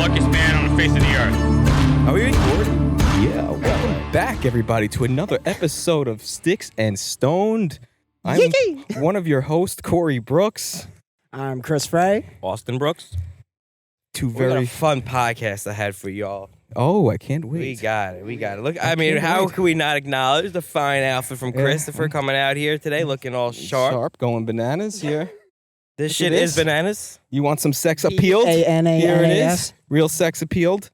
luckiest man on the face of the earth. Are we recording? Yeah, welcome back, everybody, to another episode of Sticks and Stoned. I'm one of your hosts, Corey Brooks. I'm Chris Frey. Austin Brooks. Two We got a very... fun podcast I had for y'all. Oh, I can't wait. We got it. Look, I mean, how can we not acknowledge the fine outfit from Christopher coming out here today looking all sharp? Going bananas here. This shit is bananas. You want some sex appealed? P-A-N-A-N-A-S. Here it is. Real sex appealed.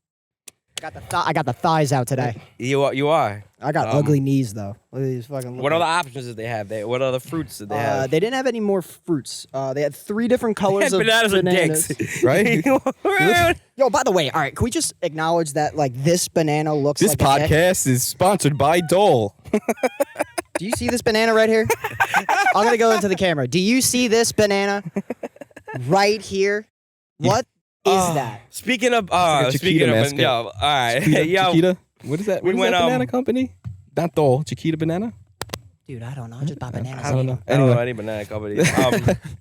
I got the thighs out today. You are. I got ugly knees though. Look at these fucking. What other options did they have? What other fruits did they have? They didn't have any more fruits. They had 3 different colors of bananas or bananas. dicks, Right? Yo, by the way, all right, can we just acknowledge that like this banana looks This like a dick? podcast is sponsored by Dole. Do you see this banana right here? I'm gonna go into the camera. Do you see this banana right here? What is that? Speaking of, like a Chiquita mascot. yo, all right, Chiquita? What is that? we What is went, that banana company? Not Dole. Chiquita Banana? Dude, I don't know. I just buy bananas. I don't know. I don't know Anyway. any banana companies.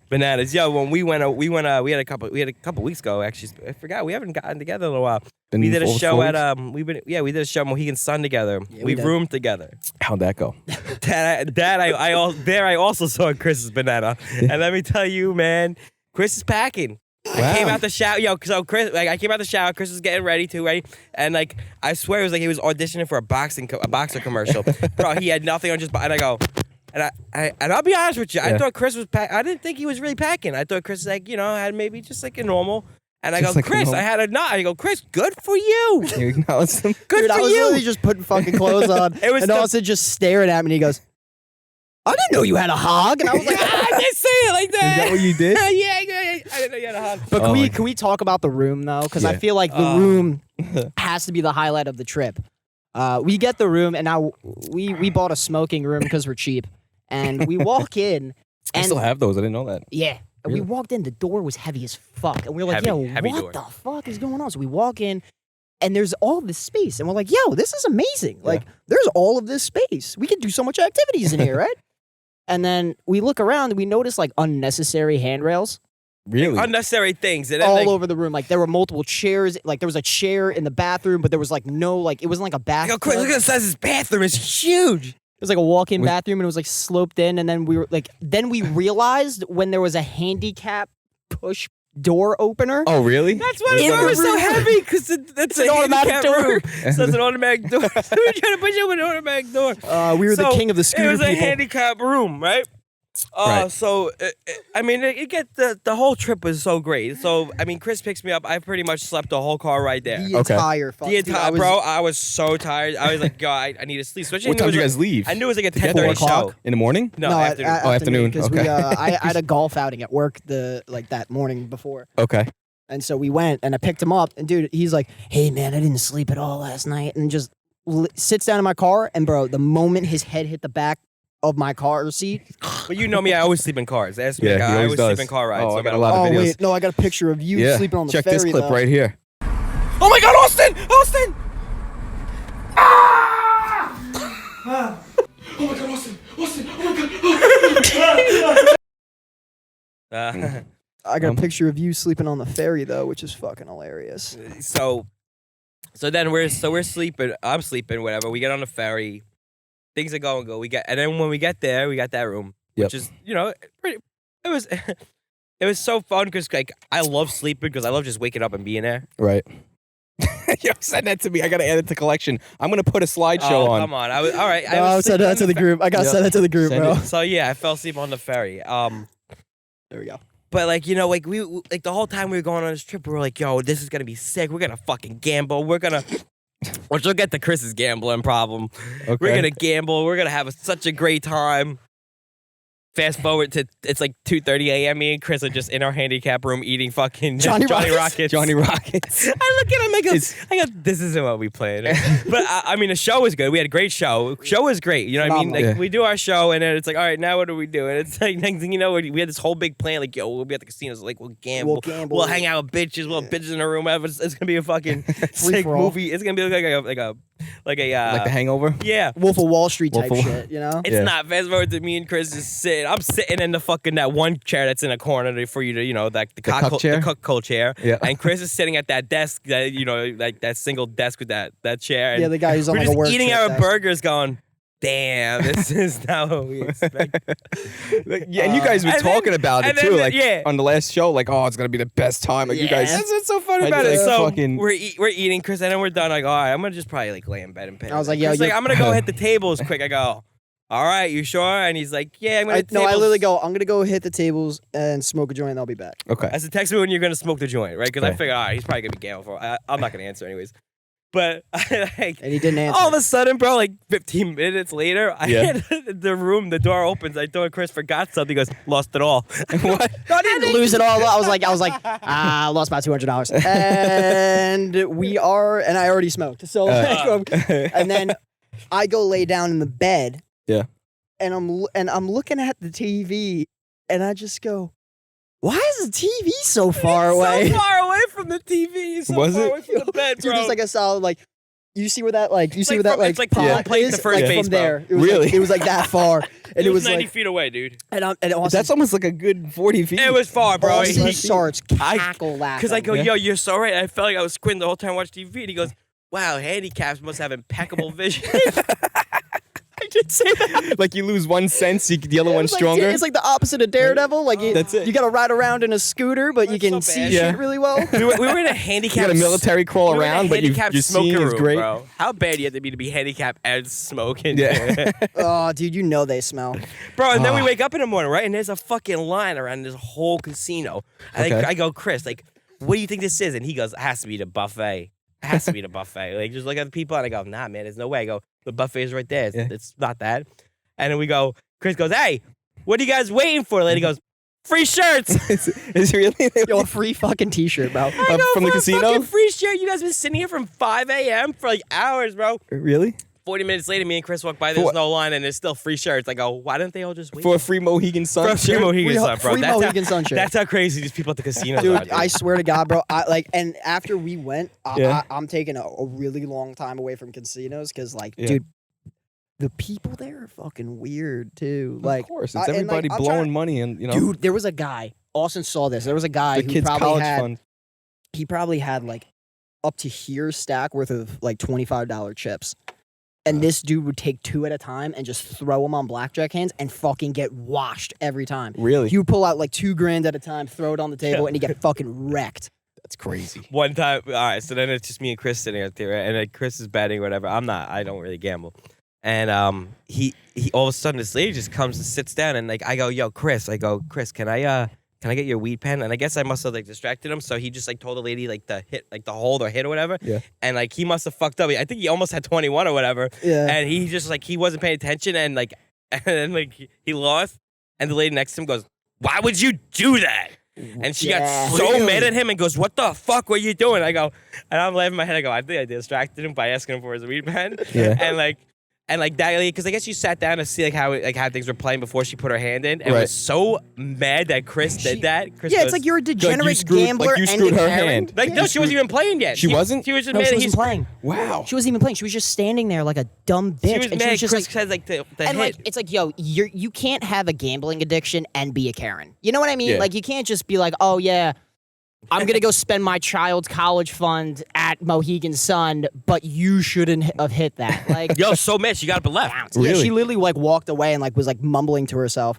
Bananas. Yo, when we had a couple weeks ago. Actually, I forgot we haven't gotten together in a while. Been We did a over show 4 at weeks? we did a show at Mohegan Sun together. Yeah, we we did. roomed together. How'd that go? I also saw Chris's banana, and let me tell you, man, Chris is packing. I came out the shower, so Chris, I came out the shower. Chris was getting ready too, right? And I swear it was like he was auditioning for a boxer commercial. Bro, he had nothing on just, and I go, and I'll be honest with you, I thought Chris was I didn't think he was really packing. I thought Chris had maybe just like a normal. And I Just go, like a Chris, normal- I had a nod. I go, Chris, good for you. You acknowledge them? Good Dude, for I was you. literally just putting fucking clothes on, It was and Austin just staring at me. And he goes, "I didn't know you had a hog." And I was like, I didn't say it like that. Is that what you did? yeah, I didn't know you had a hug. But Oh my can we talk about the room though? Because I Yeah. feel like the room has to be the highlight of the trip. We get the room, and now we bought a smoking room because we're cheap, and we walk in, I and still have those. I didn't know that. yeah. And we Really? walked in, the door was heavy as fuck. And we were like, Heavy what door. the fuck is going on? So we walk in, and there's all this space. And we're like, yo, this is amazing. Like, there's all of this space. We can do so much activities in here, right? And then we look around, and we notice, like, unnecessary handrails Really? Unnecessary things. And then, all over the room. Like, there were multiple chairs. Like, there was a chair in the bathroom, but there was, like, no, like, it wasn't like a bath. Chris, look at the size of this bathroom. It's huge. It was like a walk-in Was- bathroom, and it was, like, sloped in. And then we realized when there was a handicap push door opener. Oh, really? That's why In the room the is so room. heavy, because it's an a automatic handicap door. room. So it's an automatic door. So we're trying to push it with an automatic door. We were the So, king of the scooter It was a people. handicap room, right? Right. So, I mean, the whole trip was so great. So, I mean, Chris picks me up. I pretty much slept the whole car right there. The Okay. entire fuck. The dude, entire, bro, I was so tired. I was like, God, I need to sleep. Especially What time did you guys leave? I knew it was like a To get 10:30 there? show. In the morning? No, afternoon. afternoon, Because okay. I had a golf outing at work that morning before, Okay. and so we went, and I picked him up, and dude, he's like, "Hey man, I didn't sleep at all last night," and just sits down in my car, and bro, the moment his head hit the back of my car seat, But you know me, I always sleep in cars. Ask me, Yeah, he I always always sleep does. in car rides. Oh, no I got matter a lot what. of oh videos. wait, no, I got a picture of you Yeah. sleeping on the Check ferry this clip though. right here. Oh my God, Austin! Austin! Ah! Oh my God, Austin! Austin! Oh my God! I got a picture of you sleeping on the ferry though, which is fucking hilarious. So then we're sleeping. I'm sleeping. Whatever. We get on the ferry. Things are going good. And then when we get there, we got that room, which is pretty. It was it was so fun because like I love sleeping because I love just waking up and being there. Right. Yo, send that to me. I gotta add it to collection. I'm gonna put a slideshow on. Come on. I was all right. No, I send that to the group. I gotta Yep. send that to the group, Send bro. it. So yeah, I fell asleep on the ferry. There we go. But like we like the whole time we were going on this trip, we were like, yo, this is gonna be sick. We're gonna fucking gamble. We're gonna. Which we'll get to Chris's gambling problem. Okay. We're gonna gamble. We're gonna have such a great time. Fast forward to it's like 2:30 a.m. Me and Chris are just in our handicap room eating fucking Johnny Rockets. Johnny Rockets. I look at him. I go, this isn't what we planned. But I mean, the show was good. We had a great show. Show was great. You know what I mean? Like Yeah. we do our show, and then it's like, all right, now what do we do? And it's like next thing you know, we had this whole big plan. Like, yo, we'll be at the casinos. Like, we'll gamble. We'll hang out with bitches. We'll have bitches in the room. It's gonna be a fucking sick for all. movie. It's gonna be like like a Like The Hangover. yeah. Wolf of Wall Street Wolf type of- shit, you know? It's Yeah. not fast forward to me and Chris is sitting. I'm sitting in the fucking that one chair that's in a corner for you to, you know, like the cuck chair? the cook chair. Yeah. And Chris is sitting at that desk that, you know, like that single desk with that chair. And Yeah, the guy who's on we're like just a work eating trip our desk. burgers going, damn, this is not what we expect. Yeah, and you guys were and then- talking about it and too, then, like yeah. on the last show, like, oh, it's gonna be the best time. Like you guys, That's what's so funny I about it. just So fucking- we're eating, Chris, and then we're done. Like, all right, I'm gonna just probably like lay in bed and pay. I was like, yo, Chris, like, you're- I'm gonna go hit the tables quick. I go, all right, you sure? And he's like, yeah, I'm gonna. hit the I tables. literally go, I'm gonna go hit the tables and smoke a joint and I'll be back. okay. I said, text me when you're gonna smoke the joint, right? Because I Okay. figured, all right, he's probably gonna be gamble for. I'm not gonna answer anyways. But like, And he didn't answer. all of a sudden, bro, like 15 minutes later, I Yeah. hit the room. The door opens. I thought Chris forgot something. He goes, lost it all. What? No, I didn't lose it all. I was like, I lost my $200. And I already smoked. So, and then I go lay down in the bed. Yeah. And I'm looking at the TV and I just go, why is the TV so far away? So far away from the TV. So Was far it? away from the bed, bro. Dude, it's like a solid, like, you see where that, like, It's like pot palm plate is? to first Like, base, from bro. there. It was Really? Like, it was like that far. And it was 90 like, feet away, dude. and Austin, That's almost like a good 40 feet. It was far, bro. Austin He- starts cackle laughing. Because I go, Yeah. yo, you're so right. I felt like I was squinting the whole time watching TV. And he goes, wow, handicaps must have impeccable vision. I did say that. Like you lose one sense, the other one's It's like- stronger. It's like the opposite of Daredevil. Like That's it. You got to ride around in a scooter, but you That's can so see bad. Yeah. shit really well. We were in a you handicap. got a military crawl we were in a around, but handicapped your smoking seeing is room, great. bro. How bad you have to be handicapped and smoking? Yeah. Oh, dude, you know they smell. Bro, and then we Ah. wake up in the morning, right? And there's a fucking line around this whole casino. And Okay. I go, Chris, like, what do you think this is? And he goes, it has to be the buffet. It has to be the buffet. Like, just look at the people. And I go, nah, man, there's no way. I go, the buffet is right there. It's, Yeah. it's not that. And then we go, Chris goes, hey, what are you guys waiting for? Lady goes, free shirts. Is really Yo, a free fucking t-shirt, bro. I go, from the for a casino? fucking free shirt. You guys been sitting here from 5 a.m. for like hours, bro. Really? 40 minutes later, me and Chris walk by. There's what? no line, and there's still free shirts. I go, why didn't they all just wait? For a free Mohegan Sun For a free shirt? Mohegan Free- Sun, bro. free That's Mohegan how, Sun shirt. That's how crazy these people at the casinos are. Dude, Dude. I swear to God, bro. And after we went, Yeah. I'm taking a really long time away from casinos because, like, Yeah. dude, the people there are fucking weird too. Like, Of course, I- it's and, like, everybody I'm blowing trying- money and, you know, Dude, there was a guy. Austin saw this. There was a guy the who kids' probably college had. fund. He probably had like up to here stack worth of like $25 chips. And this dude would take two at a time and just throw them on blackjack hands and fucking get washed every time. Really? He would pull out like $2,000 at a time, throw it on the table, and he'd get fucking wrecked. That's crazy. One time, all right, so then it's just me and Chris sitting out there, and like Chris is betting, whatever. I'm not. I don't really gamble. And he all of a sudden this lady just comes and sits down, and like I go, yo, Chris. I go, Chris, can I get your weed pen? And I guess I must have like distracted him, so he just like told the lady like the hit, like the hold or hit or whatever. Yeah. And like he must have fucked up. I think he almost had 21 or whatever. Yeah. And he just like he wasn't paying attention, and like and then like he lost, and the lady next to him goes, why would you do that? And she Yeah. got so Really? mad at him and goes, what the fuck were you doing? I go, and I'm laughing in my head. I go, I think I distracted him by asking him for his weed pen. Yeah. And like that, because I guess she sat down to see like how things were playing before she put her hand in, and Right. was so mad that Chris did that. Chris Yeah, goes, it's like you're a degenerate screwed- gambler like you and screwed a her Karen. hand. like no, she wasn't even playing yet. She wasn't? She was just No, mad. she He's wasn't playing. Wow. She wasn't even playing. She was just standing there like a dumb bitch. She was and mad. she was just Chris like, said like the and hit. like, it's like, yo, you can't have a gambling addiction and be a Karen. You know what I mean? Yeah. Like, you can't just be like, oh yeah, I'm gonna go spend my child's college fund at Mohegan Sun, but you shouldn't have hit that. Like, Yo, so mad. She got up and left. yeah, Really? she literally like walked away and like was like mumbling to herself.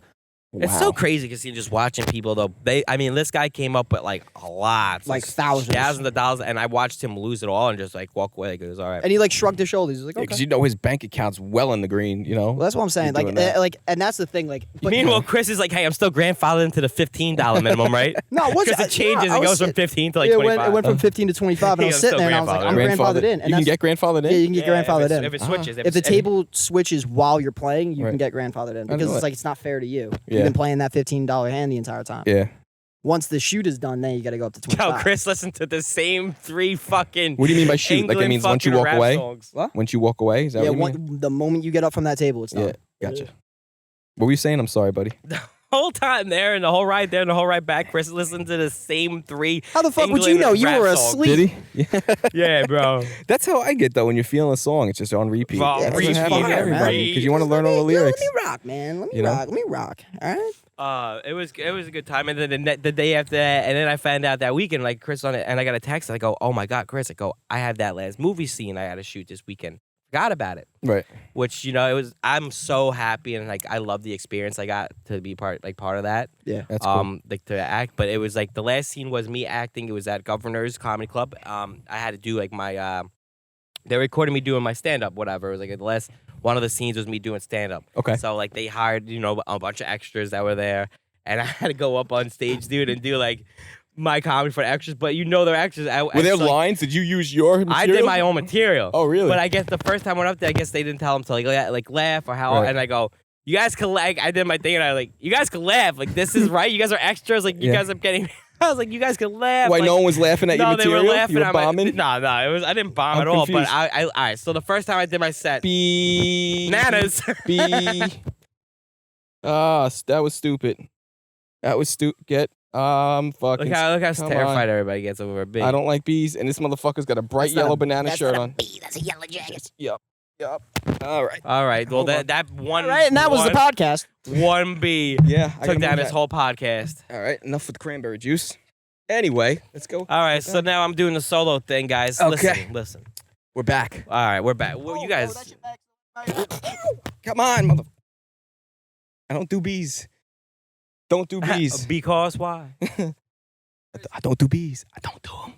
It's so crazy because you're just watching people though. I mean, this guy came up with like a lot, Like thousands. thousands of dollars, and I watched him lose it all and just like walk away. Like it was all right. And he like shrugged his shoulders. He was like, okay. Because you know his bank account's well in the green, you know? Well, that's what I'm saying. He's Like, doing that. like, and that's the thing. Like, but, Meanwhile, Chris is like, "Hey, I'm still grandfathered into the $15 minimum, right? no, what's Because it changes. I It was goes from sit- 15 to like yeah, 25. it went from 15 to 25, and I Yeah, was I'm sitting still there, and I was like, I'm grandfathered in. And You can that's- get grandfathered in? Yeah, you can get grandfathered in. If it switches, If the table switches while you're playing, you Right. can get grandfathered in know because it's that. like it's not fair to you. Yeah. You've been playing that $15 hand the entire time. Yeah. Once the shoot is done, then you got to go up to Yo, 25. Chris listened to the same 3 fucking. What do you mean by shoot? Like, it England means once you fucking walk rap away? songs. What? Once you walk away? Is that Yeah, what you mean? the moment you get up from that table, it's done. Yeah, gotcha. What were you saying? I'm sorry, buddy. whole time there and the whole ride there and the whole ride back, Chris listened to the same 3. How the fuck would you England know? You rap were songs. asleep. Did he? Yeah, bro. That's how I get though. When you're feeling a song, it's just on repeat. Well, That doesn't repeat, happen to man. everybody because you want to learn all the Let lyrics. me rock, man. Let me You know? rock. Let me rock. All right. It was a good time, and then the day after that, and then I found out that weekend, like Chris on it, and I got a text. I go, "Oh my God, Chris!" I go, "I have that last movie scene I had to shoot this weekend. Forgot about it." Right. Which it was. I'm so happy, and like I love the experience I got to be part of that. Yeah. That's cool. Like to act, but it was like the last scene was me acting. It was at Governor's Comedy Club. I had to do like my. They recorded me doing my stand up, whatever. It was like the last one of the scenes was me doing stand up. Okay. So like they hired a bunch of extras that were there. And I had to go up on stage, dude, and do like my comedy for extras. But they're extras. Were there lines? Did you use your material? I did my own material. Oh, really? But I guess the first time I went up there, I guess they didn't tell them to like laugh or how. Right. And I go, you guys can like I did my thing, and I like you guys can laugh. Like this is right. You guys are extras. Like you guys are getting. I was like, you guys can laugh. Why like, no one was laughing at your no, material? they were laughing. You were at bombing? No, it was. I didn't bomb I'm at all. confused. But I all right. So the first time I did my set, Bananas. nanas. That was stupid. That was stupid. Fucking. Look how come terrified on. everybody gets over a bee. I don't like bees, and this motherfucker's got a bright That's not yellow a- banana shirt on. That's a yellow jacket. Yep. All right. All right. Well, Hold on. that one. All right, and that was the podcast. One bee Yeah. I took gotta down move this that. whole podcast. All right. Enough with cranberry juice. Anyway, let's go. All right. So now I'm doing the solo thing, guys. Okay. Listen. We're back. All right, we're back. Well, you guys. Come on, mother. I don't do bees. Don't do bees. Because why? I don't do bees. I don't do them.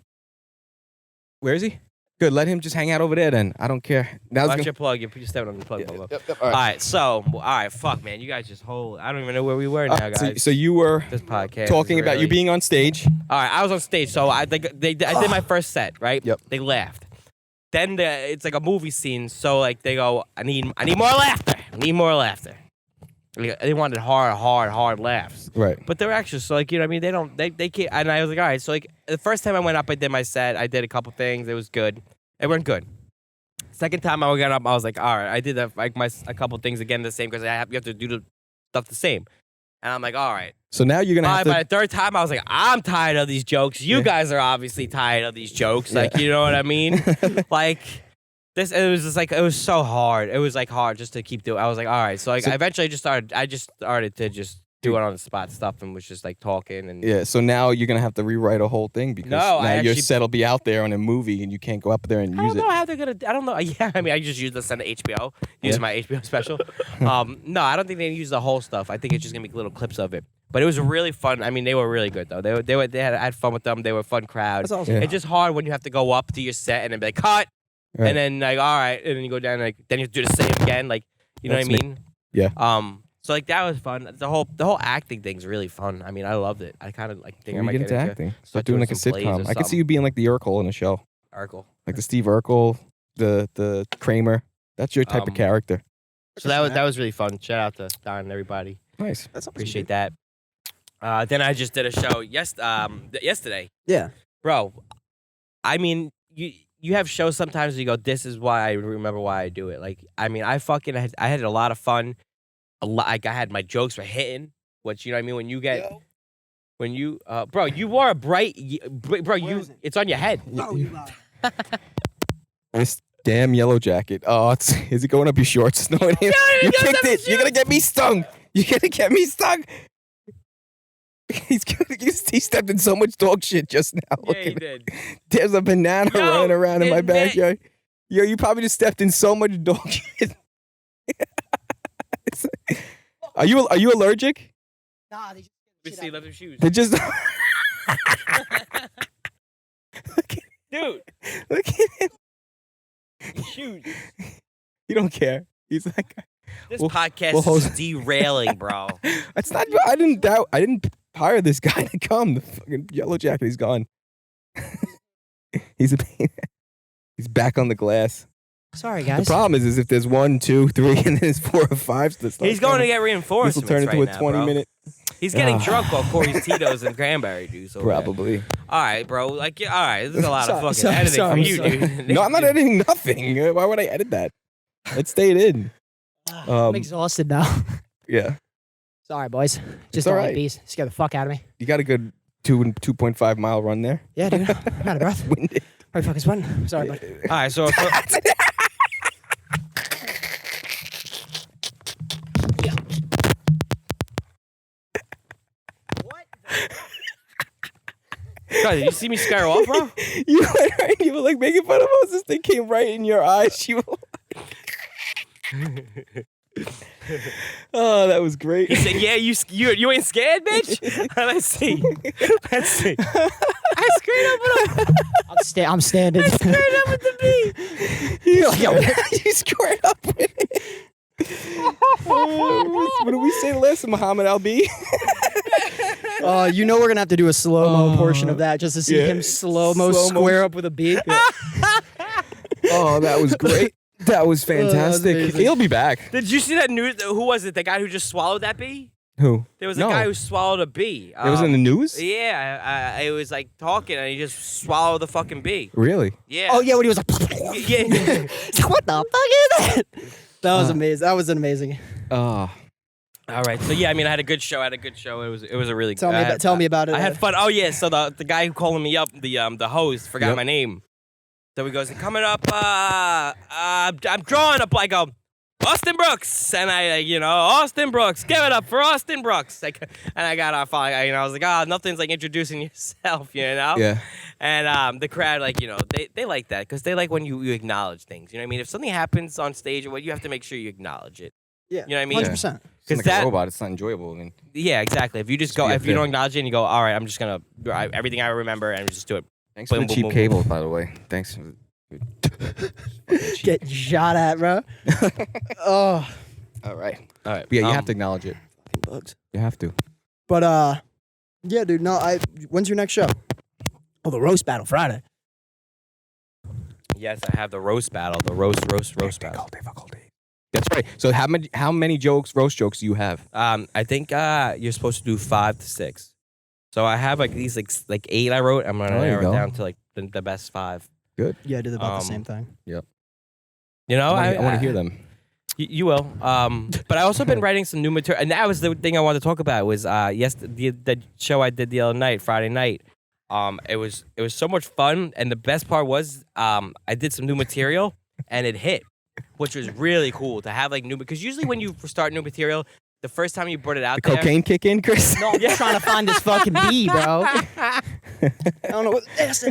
Where is he? Good. Let him just hang out over there then. I don't care. Now Watch your plug. You're stepping on the plug. All All right. So, all right. Fuck, man. You guys just hold. I don't even know where we were now, guys. So you were This podcast. talking is about you really- being on stage. All right. I was on stage, so I did my first set, right? Yep. They laughed. Then it's like a movie scene, so like they go, I need more laughter. I need more laughter. They wanted hard laughs. Right. But they're extras, so like what I mean, they can't. And I was like, all right. So like the first time I went up, I did my set. I did a couple things. It was good. It went good. Second time I went up, I was like, all right. I did a couple things again the same because you have to do the stuff the same. And I'm like, all right. So now you're gonna have By to. the third time, I was like, I'm tired of these jokes. You guys are obviously tired of these jokes. Like, you know what I mean? Like. It was just like it was so hard. It was like hard just to keep doing. I was like, all right. So like, I eventually started to just do it on the spot stuff and was just like talking and. Yeah. So now you're gonna have to rewrite a whole thing because No, now I your actually- set will be out there on a movie and you can't go up there and I use don't it. know how they're gonna. I don't know. Yeah, I mean, I just used this on the HBO. Use my HBO special. No, I don't think they use the whole stuff. I think it's just gonna be little clips of it. But it was really fun. I mean, they were really good though. They had fun with them. They were a fun crowd. That's awesome. Yeah. It's just hard when you have to go up to your set and then be like, cut. Right. And then like, all right, and then you go down like, then you have to do the same again, like, you know That's what I mean? Yeah. So like that was fun. The whole acting thing's really fun. I mean, I loved it. I kind of like think I When might you get get into into acting, start start doing like a some plays or sitcom. I could see something. you being like the Urkel in a show, Urkel. like the Steve Urkel, the Kramer. That's your type of character. So that was really fun. Shout out to Don and everybody. Nice. Appreciate that. Then I just did a show yesterday. Yeah. Bro, I mean, you have shows sometimes where you go, this is why I remember why I do it. Like, I mean, I had a lot of fun. Like, I had my jokes were hitting, which, you know what I mean? When you, bro, you wore a bright, it's on your head. This damn yellow jacket. Oh, is it going up your shorts? No, it ain't. You kicked it. You're gonna get me stung. You're gonna get me stung. He stepped in so much dog shit just now. Yeah, Look he at it. did. There's a banana running around in my it ma- backyard. Yo, you probably just stepped in so much dog shit. Are you allergic? Nah, they Let's see, left his shoes. They just Dude, look at him. shoes. You don't care. He's like, This We'll- podcast we'll is hold- derailing, bro. it's not. I didn't hire this guy to come. The fucking yellow jacket. He's gone. He's he's back on the glass. Sorry, The guys. problem is if there's 1, 2, 3, and then there's 4 or 5. He's going to get This reinforcements will turn into right a now, 20-minute. He's getting Ah. drunk off Corey's Tito's and cranberry juice. Over there. Probably. All right, bro. Like, yeah, all right. This is a lot of fucking Sorry, editing sorry, for you, sorry. dude. No, I'm not editing nothing. Why would I edit that? It stayed in. I'm exhausted now. Yeah. Sorry, boys. Just all don't right. like bees. Scare the fuck out of me. You got a good 2.5 mile run there. Yeah, dude. I'm out of breath. Winded. Right, fucking sweating. Sorry, bud. All right, so God, did you see me scare off, bro? You went right. You were like making fun of us. This thing came right in your eyes. You were oh, that was great. He said, "Yeah, you ain't scared, bitch." Let's see. Let's see. I screwed up with him. I'm standing. I screwed up with the bee. You're like, yo, you squared up with it. What did we say last? Muhammad Ali? You know we're gonna have to do a slow-mo portion of that just to see yeah. him slow-mo square up with a bee. Oh, that was great. That was fantastic. amazing. He'll be back. Did you see that news? Who was it? The guy who just swallowed that bee? Who? There was No. a guy who swallowed a bee. It was in the news? Yeah, I was like talking, and he just swallowed the fucking bee. Really? Yeah. Oh yeah, when he was like, Yeah. what the fuck is that? That was amazing. That was amazing. Oh. All right. So yeah, I mean, I had a good show. It was a really Tell me about it. I had fun. Oh yeah. So the guy who calling me up, the host, forgot Yep. my name. So he goes, coming up. I'm drawing up. I go, Austin Brooks, and Austin Brooks. Give it up for Austin Brooks. Like, and I got off. I was like, nothing's like introducing yourself, Yeah. And the crowd, they like that because they like when you acknowledge things. You know what I mean? If something happens on stage, you have to make sure you acknowledge it. Yeah. You know what I mean? 100%. It's like a robot. It's not enjoyable. I mean, Yeah, exactly. If you just go, if you don't acknowledge it and you go, all right, I'm just gonna everything I remember and just do it. thanks Boom, for the boom, cheap boom, cable, by the way. Thanks. Get shot at, bro. Oh, All right. All right. But yeah, you have to acknowledge it. bugs. You have to. But yeah, dude. No, when's your next show? Oh, the roast battle Friday. Yes, I have the roast battle. The roast battle. Difficulty. That's right. So how many roast jokes do you have? I think you're supposed to do 5 to 6. So I have like these like 8 I wrote. I'm gonna There you narrow it go. down to like the best 5. Good. Yeah, I did about the same thing. You know, I want to hear them. You will. But I also been writing some new material, and that was the thing I wanted to talk about. Was the show I did the other night, Friday night. It was so much fun, and the best part was I did some new material, and it hit, which was really cool to have like new. Because usually when you start new material, the first time you put it out The cocaine kick in, Chris? No, I'm just trying to find this fucking bee, bro. I don't know what that's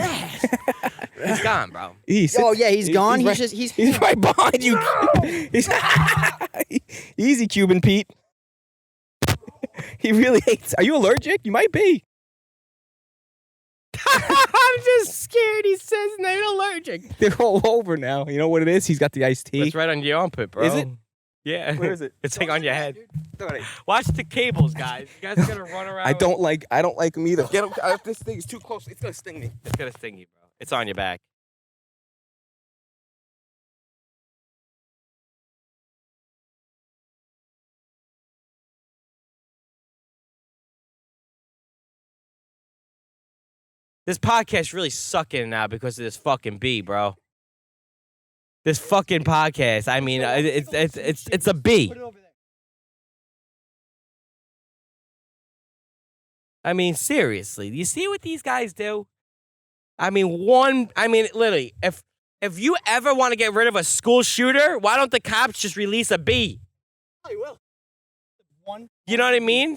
it's gone, bro. Oh yeah, he's gone. He's right, just he's right behind you. He's easy, Cuban Pete. He really hates. Are you allergic? You might be. I'm just scared. He says they're allergic. They're all over now. You know what it is? He's got the iced tea. It's right on your armpit, bro. Is it? Yeah. Where is it? It's like on your head. Watch the cables, guys. You guys are gonna run around. I don't like them either. Get him. This thing is too close. It's gonna sting me. It's gonna sting you, bro. It's on your back. This podcast really sucking now because of this fucking bee, bro. This fucking podcast. I mean, it's a bee. I mean, seriously, do you see what these guys do? I mean, literally, if you ever want to get rid of a school shooter, why don't the cops just release a bee? Oh, you will. You know what I mean?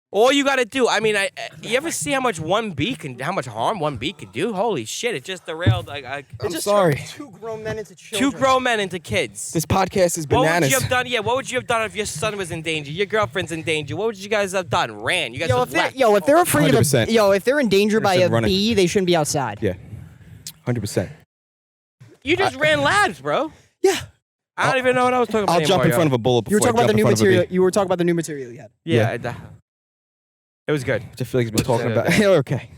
All you gotta do, I mean, you ever see how much harm one bee could do? Holy shit! It just derailed. I'm sorry. Two grown men into children. 2 grown men into kids. This podcast is What bananas. would you have done? Yeah, what would you have done if your son was in danger? Your girlfriend's in danger. What would you guys have done? Ran? You guys Yo, would if they're, left. if they're afraid of 100%. if they're in danger by 100% a running. bee, they shouldn't be outside. Yeah, 100%. You just ran laps, bro. Yeah. I don't even know what I was talking about. I'll jump in anymore, front of a bullet. You were before I talking about the jump new in front of a material. bee. You were talking about the new material you had. Yeah. It was good. I feel like he's been What's talking that? about. Okay.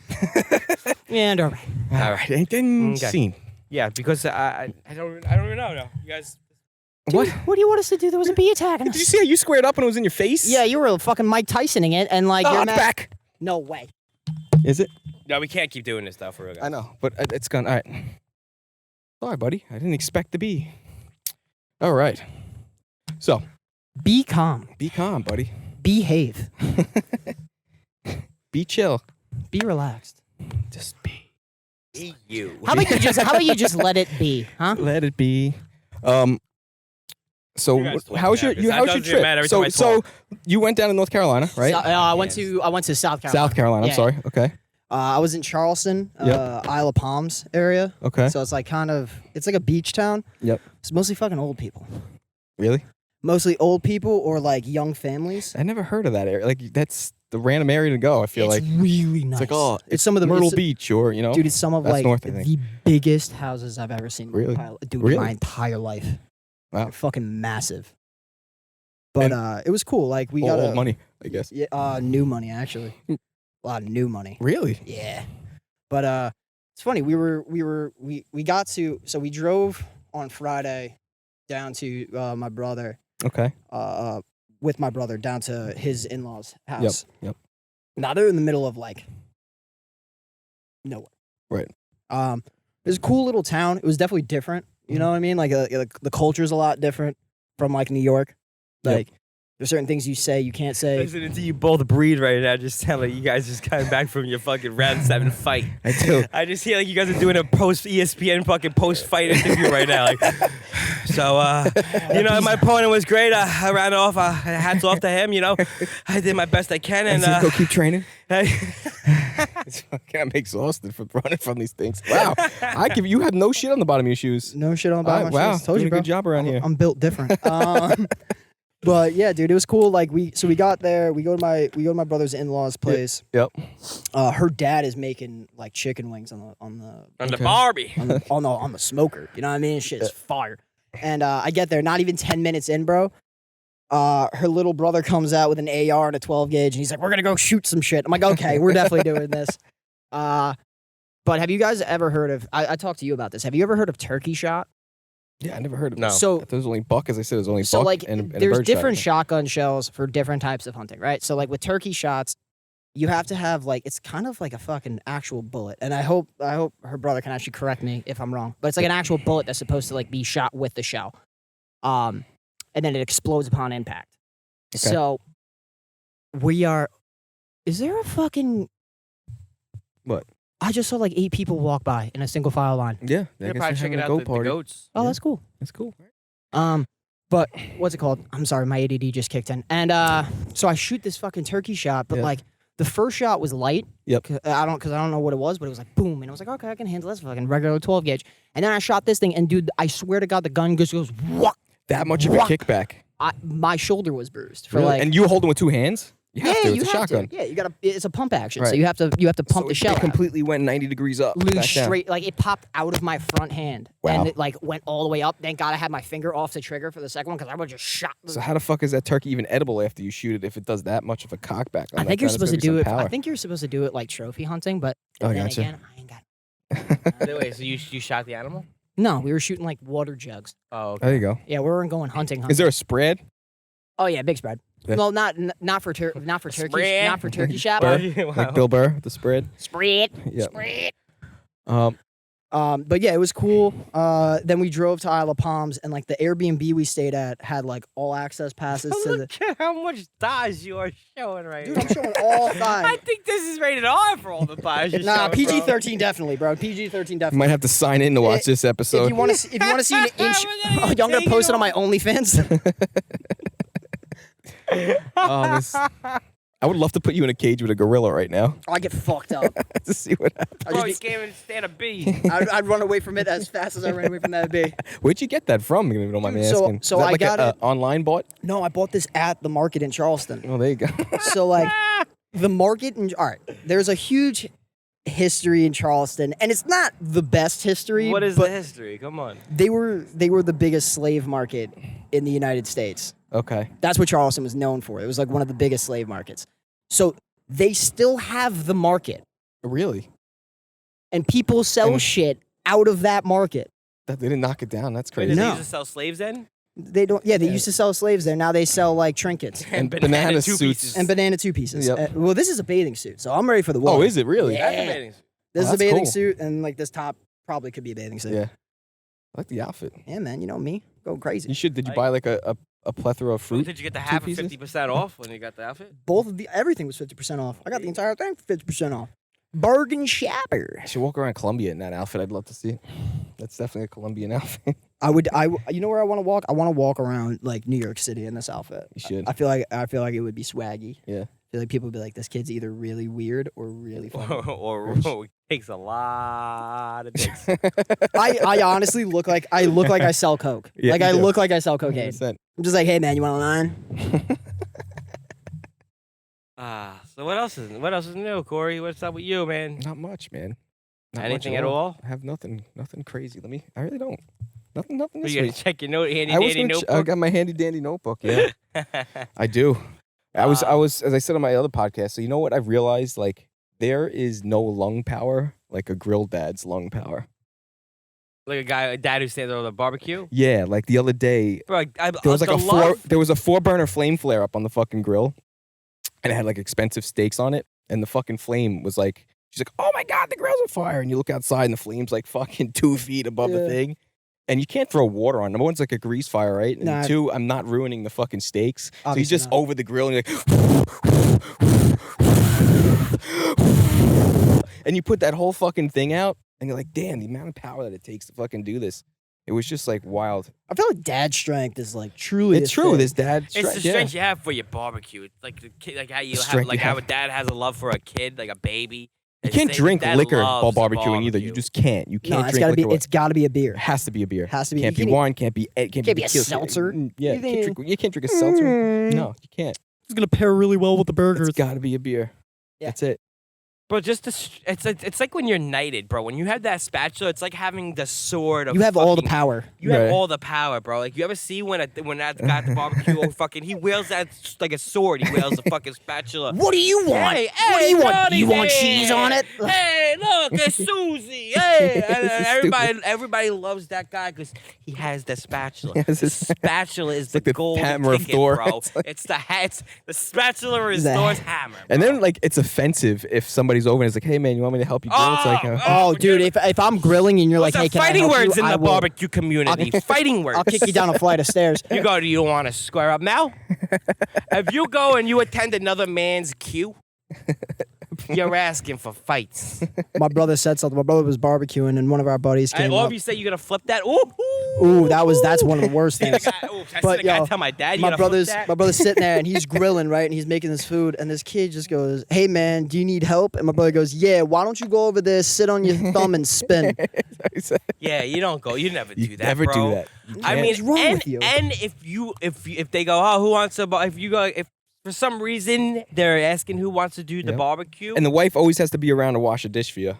And all right. All right. Ain't then Okay. seen. Yeah, because I don't even know. No, you guys. What? What do you want us to do? There was a bee attacking Did you us. see how you squared up and it was in your face? Yeah, you were fucking Mike Tysoning it, and like Oh, you're it's mad. back. No way. Is it? No, we can't keep doing this stuff for real, guys. I know, but it's gone. All right. Sorry, buddy. I didn't expect to be. All right. So, Be calm. Be calm, buddy. Behave. Be chill. Be relaxed. Just be. You. How about you just let it be, huh? Let it be. So You guys talk how's your now, 'cause I how's your don't get mad trip? every time I So talk. you went down to North Carolina, right? I went to South Carolina. South Carolina. I'm Yeah. sorry. Okay. I was in Charleston, Yep. Isle of Palms area. Okay. So it's like it's like a beach town. Yep. It's mostly fucking old people. Really? Mostly old people or like young families. I never heard of that area. Like that's the random area to go. I feel It's like really nice. it's like it's some of the Myrtle it's- Beach or Dude, it's some of That's like north, I think. the biggest houses I've ever seen. Really? Dude, Really? my entire life. Wow. They're fucking massive. But it was cool. Like we got old money, I guess. Yeah, new money actually. A lot of new money. Really? Yeah. But it's funny. We got to we drove on Friday down to my brother Okay. with my brother down to his in-laws' house. Yep. Now they're in the middle of like nowhere. Right. It was a cool little town. It was definitely different. You know what I mean? Like the culture's a lot different from like New York. Yep. Like there's certain things you say you can't say. Listening to you both breathe right now, just sound like you guys just coming back from your fucking round 7 fight. I do. I just hear like you guys are doing a post ESPN fucking post fight interview right now. Like, so my opponent was great. I ran off. Hats off to him. You know, I did my best I can, and And go keep training. hey, It's fucking, I'm exhausted from running from these things. Wow. You had no shit on the bottom of your shoes. No shit on bottom of my Wow. shoes. Told Doing you, a bro. good job around here. I'm built different. But yeah, dude, it was cool. Like we got there. We go to my brother's in-laws' place. Yep. Her dad is making like chicken wings on on the Okay. Barbie. the smoker. You know what I mean? Shit is fire. And I get there, not even 10 minutes in, bro. Her little brother comes out with an AR and a 12 gauge, and he's like, "We're gonna go shoot some shit." I'm like, "Okay, we're definitely doing this." But have you guys ever heard of? I talked to you about this. Have you ever heard of turkey shot? Yeah, I never heard of No. it. So There was only buck, as I said, there was only So buck like and a there's bird shot, I different think. shotgun shells for different types of hunting, right? So like with turkey shots, you have to have like it's kind of like a fucking actual bullet. And I hope her brother can actually correct me if I'm wrong. But it's like an actual bullet that's supposed to like be shot with the shell. And then it explodes upon impact. Okay. So is there a fucking What? I just saw like 8 people walk by in a single file line. Yeah, I You're guess probably they're checking having a out go the party. goats. Oh, Yeah. that's cool. That's cool. But what's it called? I'm sorry, my ADD just kicked in. And so I shoot this fucking turkey shot, but Yeah. like the first shot was light. Yep. Cause I don't know what it was, but it was like boom, and I was like, okay, I can handle this fucking regular 12 gauge. And then I shot this thing, and dude, I swear to God, the gun just goes whack. That much of a Whack. kickback. My shoulder was bruised for Really? like. And you hold them with 2 hands? You have to. It's you a have shotgun. to. Yeah, you gotta. It's a pump action, so Right. you have to pump the shell It out. completely went 90 degrees up. Lose back down. straight, like it popped out of my front hand, Wow. and it like went all the way up. Thank God I had my finger off the trigger for the second one because I would just shot. So how the fuck is that turkey even edible after you shoot it if it does that much of a cockback? I think you're supposed to do it. I think you're supposed to do it like trophy hunting, but Oh, then gotcha. again, I ain't got. Wait, so you shot the animal? No, we were shooting like water jugs. Oh, okay. There you go. Yeah, we weren't going hunting. Is there a spread? Oh yeah, big spread. Yeah. Well, not for turkey, Spread. not for turkey shot. Burr? but Wow. Like Bill Burr, the spread? Spread. Yeah. Spread. But yeah, it was cool. Then we drove to Isle of Palms, and like the Airbnb we stayed at had like all access passes to the. Look at how much thighs you are showing right Dude, now. I'm showing all I thighs. think this is rated R for all the thighs you're Nah, showing, bro. PG-13 definitely, bro. PG-13 you definitely. might have to sign in to watch this If episode. you want to, see an inch, We're gonna I'm gonna take post it it on my off. OnlyFans. I would love to put you in a cage with a gorilla right now I get fucked up. to see what happens. Bro, you can't even stand a bee. I'd run away from it as fast as I ran away from that bee. Where'd you get that from? If you don't mind me Dude, so- asking. so Is that I like got a it- online bought? No, I bought this at the market in Charleston. Oh, there you go. So like the market in all right, there's a huge history in Charleston, and it's not the best history. What is but the history? Come on. they were the biggest slave market in the United States. Okay. That's what Charleston was known for. It was like one of the biggest slave markets. So they still have the market, Really? and people sell And- shit out of that market. They didn't knock it down. That's Wait, crazy. did they No. used to sell slaves then? They don't. Yeah, they used to sell slaves there. Now they sell like trinkets And banana two suits. pieces. and banana 2 pieces. Yep. Well, this is a bathing suit, so I'm ready for the water. Oh, is it really? Yeah. Aggravating. This is Oh, a that's bathing cool. suit, and like this top probably could be a bathing suit. Yeah. I like the outfit. Yeah, man, you know me, go crazy. You should. Did you buy like a a plethora of fruit. Did you get the half of pieces? 50% off when you got the outfit? Both of everything was 50% off. I got the entire thing for 50% off. Bargain shopper. I should walk around Columbia in that outfit. I'd love to see it. That's definitely a Colombian outfit. You know where I want to walk? I want to walk around like New York City in this outfit. You should. I feel like it would be swaggy. Yeah. I feel like people would be like, this kid's either really weird or really funny. or takes a lot of dicks. I honestly look like I sell coke. Yeah, like you I do. look like I sell cocaine. 100%. I'm just like, hey man, you want a line? So what else is new, Corey? What's up with you, man? Not much, man. Not Anything much at all? I have nothing crazy. I really don't. Nothing Are this you gonna week. check your handy I dandy notebook? got my handy dandy notebook. Yeah, I do. I was, as I said on my other podcast. So you know what I've realized? Like there is no lung power like a grill dad's lung power. Like a dad who stands over the barbecue. Yeah, like the other day, Bro, there was like there was a 4-burner flame flare up on the fucking grill, and it had like expensive steaks on it, and the fucking flame was like, she's like, oh my god, the grill's on fire, and you look outside and the flame's like fucking 2 feet above the thing. And you can't throw water on. Number one's like a grease fire, right? And Nah. two, I'm not ruining the fucking steaks. So he's Obviously just not. over the grill and you're like, and you put that whole fucking thing out and you're like, damn, the amount of power that it takes to fucking do this. It was just like wild. I feel like dad strength is like truly. It's a true. thing. This dad, It's the strength you have for your barbecue. It's like the kid, like how you have, Strength like you how have. a dad has a love for a kid, like a baby. You can't drink Dad liquor loves while the barbecuing either. You just can't. You can't No, it's drink gotta be. liquor. It's gotta be a beer. It has to be a beer. Has to be. Can't you be can't wine. Can't be be a tequila. seltzer. Yeah, You think- you can't drink a seltzer. No, you can't. It's gonna pair really well with the burgers. It's got to be a beer. Yeah. That's it. Bro, it's like when you're knighted, bro. When you have that spatula, it's like having the sword of You have all the fucking- power. You have Right. all the power, bro. Like you ever see when that guy at the barbecue, fucking, he wields that like a sword. He wields a fucking spatula. What do you want? Hey, What do you want? Johnny, You want hey, cheese on it? Hey, look, it's Susie. Hey, and This is everybody loves that guy because he has the spatula. He has The his- spatula is like the the golden hammer of ticket, Thor. bro. It's like- It's the spatula is The- Thor's hammer. And bro. then like it's offensive if somebody's over and it's like, hey man, you want me to help you grill? It's like, Oh, dude, if I'm grilling and you're What's like, hey, the can I fighting help words you? in I the will. barbecue community? Fighting words. I'll kick you down a flight of stairs. You go, do you want to square up now? If you go and you attend another man's queue, you're asking for fights. My brother said something. My brother was barbecuing, and one of our buddies And came all up. of you say you're gonna flip that. Ooh, Ooh, that's one of the worst See the things. guy, ooh, I But, see the guy yo, tell my dad. You My gotta flip brother's that. sitting there and he's grilling, right? And he's making this food, and this kid just goes, "Hey man, do you need help?" And my brother goes, "Yeah. Why don't you go over there, sit on your thumb, and spin?" Yeah, you don't go. You never do you that, never bro. do that. You I can't. mean, What's wrong and, with you? and if they go, oh, who wants to? If for some reason they're asking who wants to do the Yep. barbecue, And the wife always has to be around to wash a dish for you.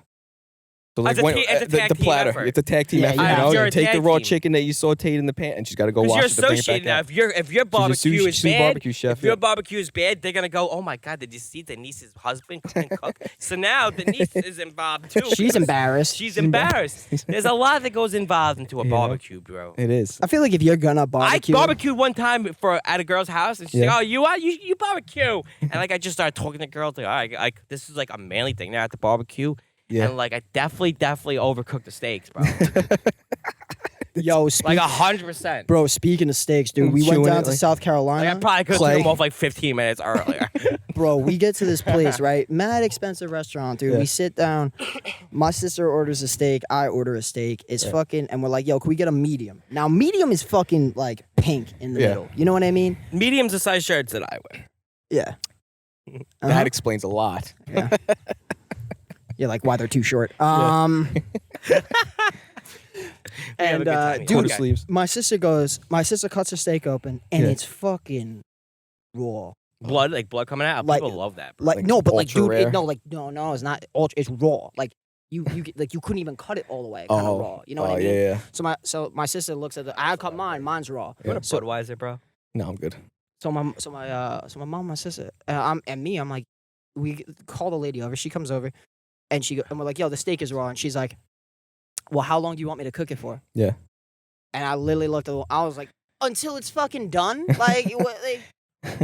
So It's a when- te- it's a the tag team platter, effort. it's a tag team Yeah, effort. yeah. You know, You're you a take the tag raw team. chicken that you sauteed in the pan, and she's got to go because wash you're it to bring it associated back now. out. If your barbecue is she's a bad, barbecue chef. if your Yeah. barbecue is bad, they're gonna go, oh my god, did you see Denise's husband couldn't cook? So now Denise is involved too. She's embarrassed. She's embarrassed. There's a lot that goes involved into a Yeah. barbecue, bro. It is. I feel like if you're gonna barbecue, I barbecued one time at a girl's house, and she's Yeah. like, "Oh, you barbecue?" And like I just started talking to the girl, like, "All right, like this is like a manly thing now at the barbecue." Yeah. And like I definitely overcooked the steaks, bro. yo, Like 100%. bro. Speaking of steaks, dude, I'm we went chewing down it to like- South Like I Carolina. probably could have Clay. took them off like 15 minutes earlier. Bro, we get to this place, right? Mad expensive restaurant, dude. Yeah. We sit down. My sister orders a steak. I order a steak. It's fucking, and we're like, yo, can we get a medium? Now, medium is fucking like pink in the Yeah. middle. You know what I mean? Medium's the size shirts that I wear. Yeah. That Uh-huh. explains a lot. Yeah, like why they're too short. We have a And good time here. dude, Quarter Okay. sleeves. my sister cuts her steak open, and Yeah. it's fucking raw. blood coming out. Like- People love that, bro. Like, Like no, but like, ultra dude, rare? no, it's not ultra. It's raw. Like you like you couldn't even cut it all the way. Kind of raw. You know what I mean? Yeah. So my sister looks at I cut mine. Mine's raw. What a So Budweiser, bro. No, I'm good. So my mom, my sister, and me, I'm like, we call the lady over. She comes over, and and we're like, yo, the steak is raw, and she's like, well, how long do you want me to cook it for? Yeah. And I literally looked at, I was like, until it's fucking done. Like,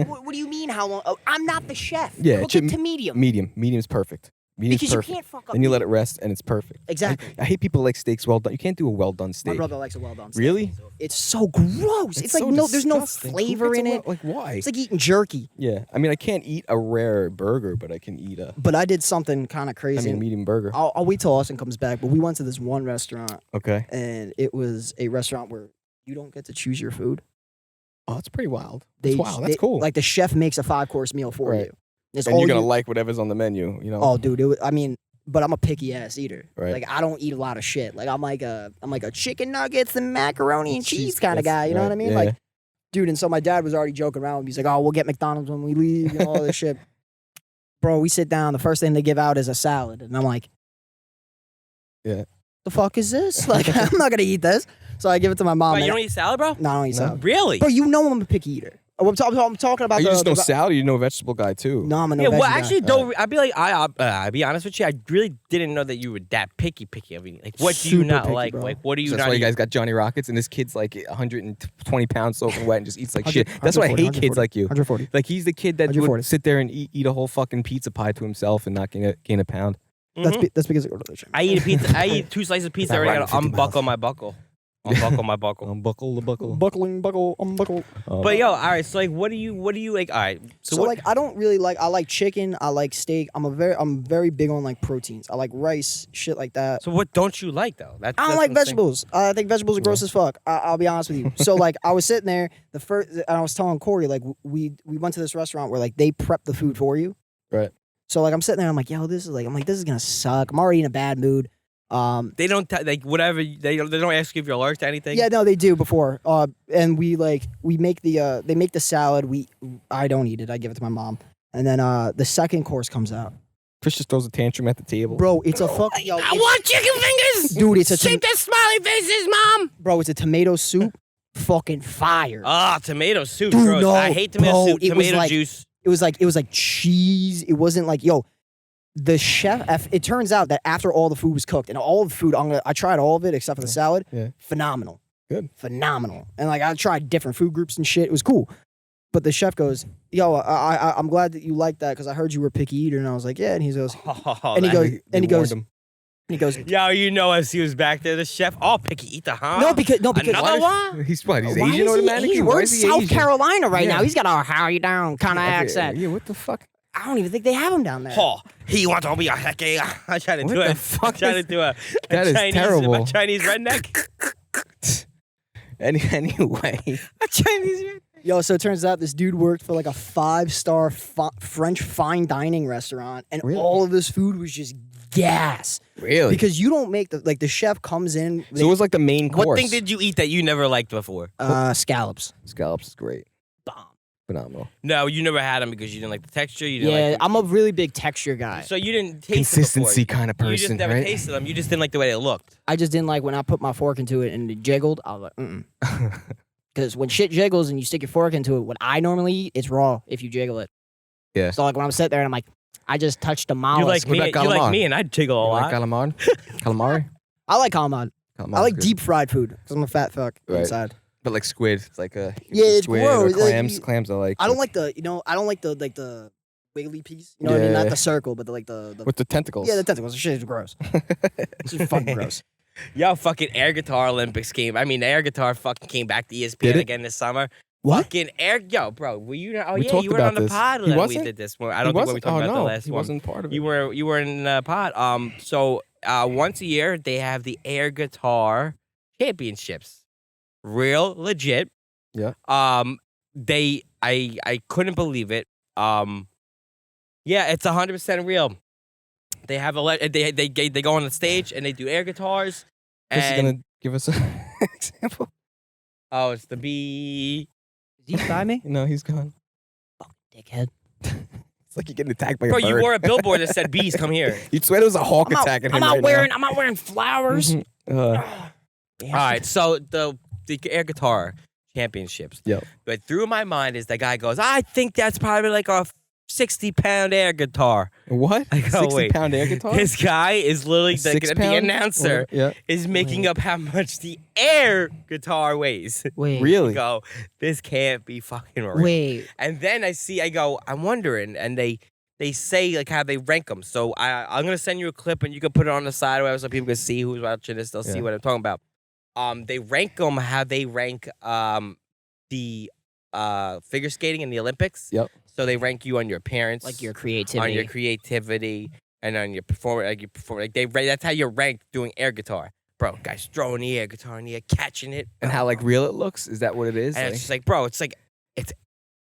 what do you mean? How long? Oh, I'm not the chef. Yeah, cook Jim- it to medium. Medium. Medium's perfect. Medium's Because perfect. you can't fuck up. Then you let it rest, and it's perfect. Exactly. I hate people like steaks well done. You can't do a well done steak. My brother likes a well done steak. Really? It's so gross. It's like so there's no disgusting. Who flavor gets in a it. Like why? It's like eating jerky. Yeah, I mean, I can't eat a rare burger, but I can eat a. But I did something kind of crazy. medium burger. I'll wait till Austin comes back. But we went to this one restaurant, Okay. and it was a restaurant where you don't get to choose your food. Oh, that's pretty wild. That's wild. That's they- cool. Like the chef makes a 5-course meal for Right. you. It's and all you're gonna you- like whatever's on the menu. You know. Oh, dude. I mean, but I'm a picky ass eater. Right. Like I don't eat a lot of shit. Like I'm like a chicken nuggets and macaroni and cheese kind of that's guy. You know right, what I mean? yeah. Like, dude. And so my dad was already joking around with me. He's like, "Oh, we'll get McDonald's when we leave." You know, all this shit. Bro, we sit down. The first thing they give out is a salad, and I'm like, Yeah. the fuck is this? Like, I'm not gonna eat this. So I give it to my mom. Wait, and you don't eat salad, bro? No, I don't eat salad. Really? Bro, you know I'm a picky eater. I'm talking about Are you the. just no the- salad? Or you know vegetable guy too. No, I'm a no Yeah, well, veggie guy. actually, don't. I'd be like, I'll be honest with you. I really didn't know that you were that picky. I mean, like, what do you Super not picky, like? bro. Like, what do you So that's not why you eat? guys got Johnny Rockets, and this kid's like 120 pounds soaking wet and just eats like 100 shit. That's why I hate 140, kids like you. 140. Like he's the kid that 140. would sit there and eat a whole fucking pizza pie to himself and not gain a pound. Mhm. That's because I go to the gym. I eat a pizza. I eat 2 slices of pizza. I Not already right gotta 50 miles. unbuckle my buckle. Unbuckle my buckle. Unbuckle the buckle. Buckling, buckle, unbuckle. But yo, all right. So like, what do you like? All right. So what, like I don't really like I like chicken, I like steak. I'm very big on like proteins. I like rice, shit like that. So what don't you like though? That's, I don't that's like what I'm saying. vegetables. I think vegetables are gross as fuck. I'll be honest with you. So like I was sitting there and I was telling Corey like we went to this restaurant where like they prep the food for you. Right. So like I'm sitting there, I'm like, yo, this is gonna suck. I'm already in a bad mood. They don't like whatever. They don't ask you if you're allergic to anything. Yeah, no, they do before. And we make the they make the salad. I don't eat it. I give it to my mom. And then the second course comes out. Chris just throws a tantrum at the table. Bro, it's a fuck. Yo, I want chicken fingers. dude, it's a shape that smiley faces, mom. bro, it's a tomato soup. Fucking fire. Ah, tomato soup. Dude, Gross. no, I hate tomato bro, soup. it was Tomato like- juice. It was like cheese. It wasn't like the chef. It turns out that after all the food was cooked and all the food, I tried all of it except for the salad. Yeah. Phenomenal. Good. Phenomenal. And like I tried different food groups and shit. It was cool. But the chef goes, "Yo, I'm glad that you like that because I heard you were a picky eater." And I was like, "Yeah." And he goes, Oh, and he that- goes, They warned him. Yo, you know, as he was back there, the chef, all picky eater, huh? no, because Another Why one. is- He's what? He's why Asian is he automatically. Asian? Why We're in is he South Asian? Carolina right Yeah. now. He's got a how you down kind of accent. Yeah, what the fuck? I don't even think they have him down there. Oh, he wants to be a hecke. I tried to What do the it. fuck I tried to is- do a That is Chinese, terrible. A Chinese redneck. Anyway, A Chinese redneck. Yo, so it turns out this dude worked for like a 5-star French fine dining restaurant, and Really? all of this food was just gas. really? Because you don't make the chef comes in. So it was like the main course. What thing did you eat that you never liked before? Scallops. Scallops is great. Bomb. Phenomenal. No, you never had them because you didn't like the texture. You didn't Yeah, like I'm a really big texture guy. So you didn't taste Consistency it before. kind of You just person, never right? tasted them. You just didn't like the way they looked. I just didn't like when I put my fork into it and it jiggled. I was like, Because when shit jiggles and you stick your fork into it, what I normally eat, it's raw if you jiggle it. Yeah. So like when I'm sitting there and I'm like, I just touched a You mollusk. like me? about You like calamari? me? And I'd jiggle a You lot. like calamari? Calamari? I like calamari. Calamari's I like good. deep fried food because I'm a fat fuck Right. inside. But like squid, it's like a Yeah, it's squid gross. or Like, clams. Clams I like. I don't like the wiggly piece. You know what I mean? Yeah. Not the circle, but the with the tentacles. yeah, the tentacles. The shit is gross. It's just fucking gross. Yo, fucking air guitar Olympics came. I mean, air guitar fucking came back to ESPN Did it? again this summer. What? Fucking air, yo, bro. Were you? Oh We yeah, talked you were about on the this. pod. He that we wasn't? did this. I don't think when we talked about the last he one. wasn't part of it. You were in the pod. So once a year they have the air guitar championships. Real legit. Yeah. I couldn't believe it. Yeah, it's 100% real. They have they go on the stage and they do air guitars. Chris is And gonna give us an example. oh, it's the B. Is he by me? No, he's gone. Dickhead. It's like you're getting attacked by Bro, a bird. you wore a billboard that said "Bees, come here." You'd swear there was a hawk I'm attacking him not right wearing. now. I'm not wearing flowers. Mhm. All right, so the air guitar championships. Yep. But through my mind is the guy goes, I think that's probably like a 60-pound air guitar. What? I go, 60-pound air guitar? This guy is literally A the 6 pound? announcer Or- yeah. is making up how much the air guitar weighs. Wait. I Really? go, this can't be fucking real. Wait. And then I go, I'm wondering, and they they say like how they rank them. So I'm gonna send you a clip and you can put it on the side or whatever so people can see who's watching this. They'll see what I'm talking about. They rank them how they rank the figure skating in the Olympics. Yep. So they rank you on your appearance, Like your creativity. on your creativity, and on your performance. Like you perform, like that's how you're ranked doing air guitar, bro. Guys throwing the air guitar in the air, catching it, And how like real it looks? Is that what it is? and it's just like, bro, it's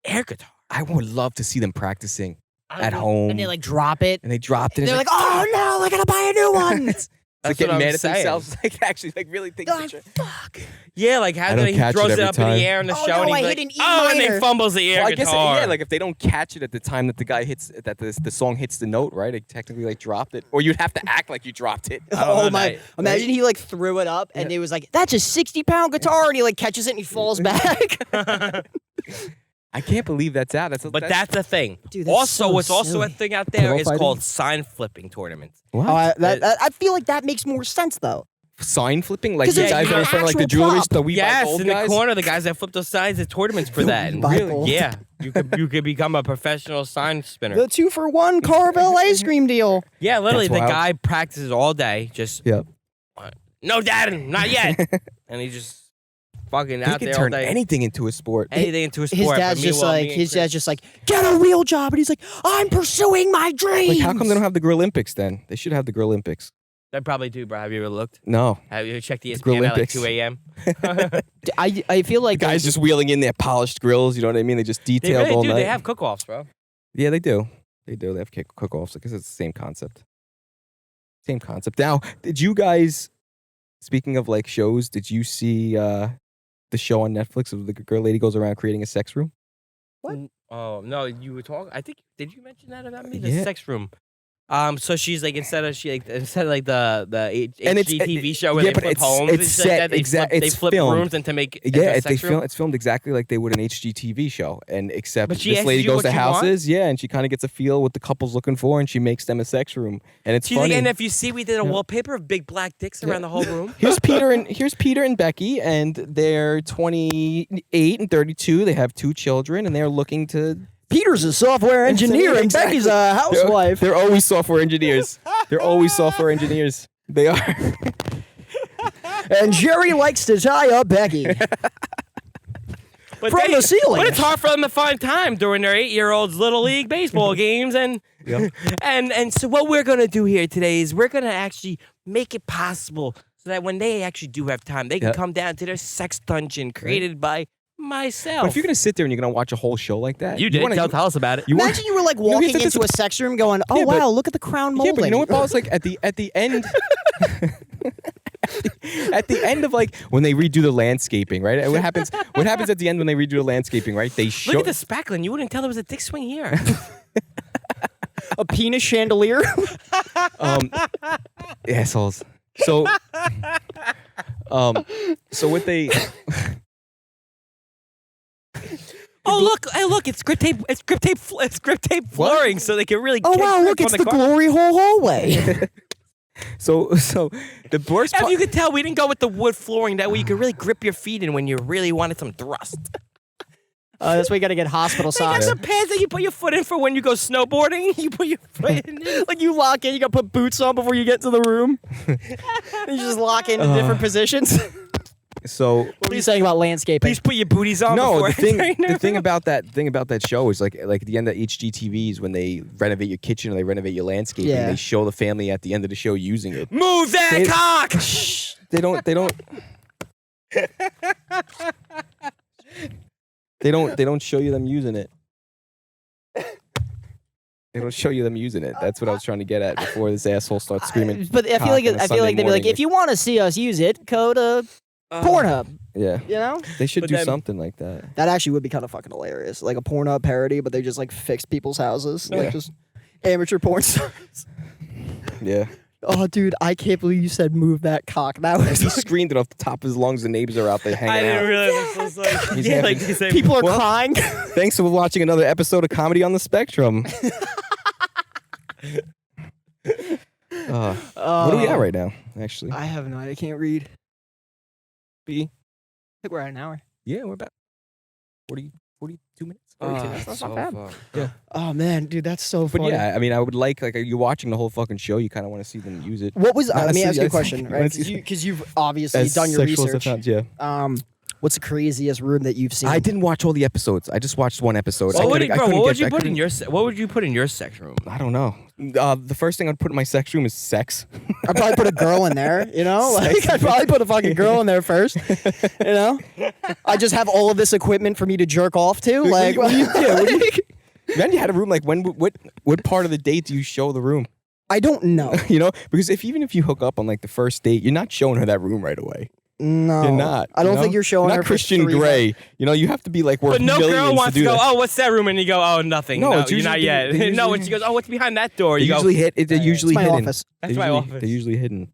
air guitar. I would love to see them practicing at home. And they like drop it. and they dropped it. They're and like, oh no, I gotta buy a new one. it's That's like getting what I'm mad at saying. themselves. Like actually, like really thinking. Oh, fuck. Yeah, like I how don't he catch it throws it every up in time. the air in the Oh, show, no, and he's I like, hit an E oh, and minor. they fumbles the air Well, I guess guitar. yeah, like if they don't catch it at the time that the guy hits that the song hits the note, right? It technically like dropped it, or you'd have to act like you dropped it. I don't Oh know my! that. Imagine he like threw it up and it was like, that's a 60-pound guitar, and he like catches it and he falls back. I can't believe that's out. But that's the thing. Dude, that's also, so what's also a silly. thing out there Pillow is fighting? called sign flipping tournaments. what? I feel like that makes more sense though. Sign flipping, like 'Cause the there's guys that are in front of like the actual jewelry prop. store. We buy Yes, gold in the guys. corner, the guys that flip those signs at tournaments for that. And Buy really, gold. yeah, you could become a professional sign spinner. The 2-for-1 Carvel ice cream deal. Yeah, literally, That's the wild. guy practices all day. Just Yep. no, dad, not yet. And he just fucking He out can there all turn day. anything into a sport. Anything into a sport. His but dad's just meanwhile, like, me and his Chris- dad's just like, get a real job, and he's like, I'm pursuing my dreams. Like, how come they don't have the Grill Olympics then? They should have the Grill Olympics. They probably do, bro. Have you ever looked? No. Have you checked the Grill ESPN at like Olympics. 2 a.m.? I feel like Guys just wheeling in their polished grills, you know what I mean? They just They detailed really all do. night. They have cook-offs, bro. Yeah, they do. They do. They have cook-offs. I guess it's the same concept. Same concept. Now, did you guys, speaking of like shows, did you see the show on Netflix of the girl lady goes around creating a sex room? What? Oh no, you were talking. I think did you mention that about me? The Yeah. sex room. So she's like instead of like the And it's- HGTV show where yeah, they but flip it's- homes, it's and shit set like that, they it's flip filmed. rooms into make Yeah, into a it's, sex room. it's filmed exactly like they would an HGTV show, and except But she this asks lady you goes what to you want? houses, yeah, and she kind of gets a feel what the couple's looking for, and she makes them a sex room, and it's She's like, funny. and if you see, we did a Yeah. wallpaper of big black dicks around the whole room. Here's Peter and Becky, and they're 28 and 32. They have 2 children, and they're looking to. Peter's a software engineer and Exactly. Becky's a housewife. They're always software engineers. They're always software engineers. They are. And Jerry likes to tie up Becky. But From the ceiling. But it's hard for them to find time during their 8-year-olds' little league baseball games, and Yep. and so what we're gonna do here today is we're gonna actually make it possible so that when they actually do have time, they can Yep. come down to their sex dungeon created by myself. But if you're gonna sit there and you're gonna watch a whole show like that, you did, wanna, tell us about it. you wanna- Imagine you were like know, here's walking the into a sex room going, oh Yeah, but- wow, look at the crown molding. Yeah, but you know what, Paul? It's like at the end. At the end of like when they redo the landscaping, right? And what happens? What happens at the end when they redo the landscaping, right? They show. Look at the spackling. You wouldn't tell there was a dick swing here. A penis chandelier. Assholes. So, so what they? Oh look! Hey, look! It's grip tape. It's grip tape. It's grip tape flooring, so they can really. Oh kick wow, grip look, on it's the car. glory hole hallway. So the worst As part. you could tell, we didn't go with the wood flooring. That way, you could really grip your feet in when you really wanted some thrust. That's why you gotta get hospital They got socks. some pads that you put your foot in for when you go snowboarding. You put your foot in. Like you lock in, you gotta put boots on before you get to the room. You just lock in different positions. So What are you saying about landscaping? Please put your booties on. no, before the thing entering the thing about that show is like at the end of HGTVs when they renovate your kitchen or they renovate your landscaping, Yeah. they show the family at the end of the show using it. Move that They- cock. They don't show you them using it. They don't show you them using it. That's what I was trying to get at before this asshole starts screaming. But I feel like cock on a I feel like Sunday they'd be like, morning. if you want to see us use it, go to Pornhub. Yeah, You know, they should But do then- something like that. that actually would be kind of fucking hilarious, like a Pornhub parody, but they just like fixed people's houses, Yeah. like just amateur porn stars. Yeah, Oh, dude, I can't believe you said move that cock. That he was screamed it off the top of his lungs. The neighbors are out there hanging I didn't out. realize this was like. He's Yeah, having- like they say. people are Well- crying. Thanks for watching another episode of Comedy on the Spectrum. What are we at right now? Actually, I have no idea. I can't read. B. I think we're at an hour. Yeah, we're about 40. 42 minutes. That's not bad. Yeah. Oh man, dude, that's so But funny. yeah, I mean, I would like you're watching the whole fucking show. You kind of want to see them use it. What was? Let me see- ask you I a see- question, I right? see- Because you've obviously As done your sexual as it research. sounds, yeah. What's the craziest room that you've seen? I didn't watch all the episodes. I just watched one episode. What would I couldn't what would get- you I put in couldn't- your what would you put in your sex room? I don't know. The first thing I'd put in my sex room is sex. I'd probably put a girl in there, you know? Like, I'd probably put a fucking girl in there first, you know? I just have all of this equipment for me to jerk off to. Like, what do you Then you had a room like what part of the date do you show the room? I don't know. You know, because even if you hook up on like the first date, you're not showing her that room right away. No. You're not. I don't you think know? you're showing You're her not for Christian 3 Grey. You know, you have to be like worth But no millions girl wants to do go, that. oh, what's that room? And you go, oh, nothing. No, No, it's you're not usually- yet. they No, when usually- she goes, oh, what's behind that door? They You go, usually hit. They're usually It's my hidden. office. That's They're my usually- office. They're usually hidden.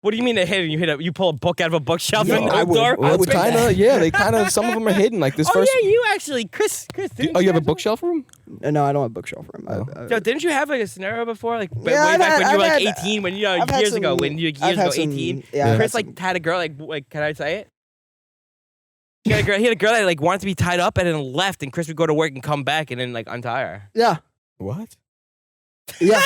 what do you mean they're hidden? You pull a book out of a bookshelf No, and I would. door? Well, it's kind of yeah. They kind of some of them are hidden. Like this Oh first. yeah, you actually, Chris. Oh, you have a bookshelf room? No, I don't have a bookshelf room. Yo, didn't you have like a scenario before, like way Yeah, I've back had- when you were I've like had- 18, when I've had years some- ago, when you I've years had ago, some- 18, yeah, I've Chris had like had a girl like can I say it? He had a girl that like wanted to be tied up and then left, and Chris would go to work and come back and then like untie her. Yeah. What? Yeah.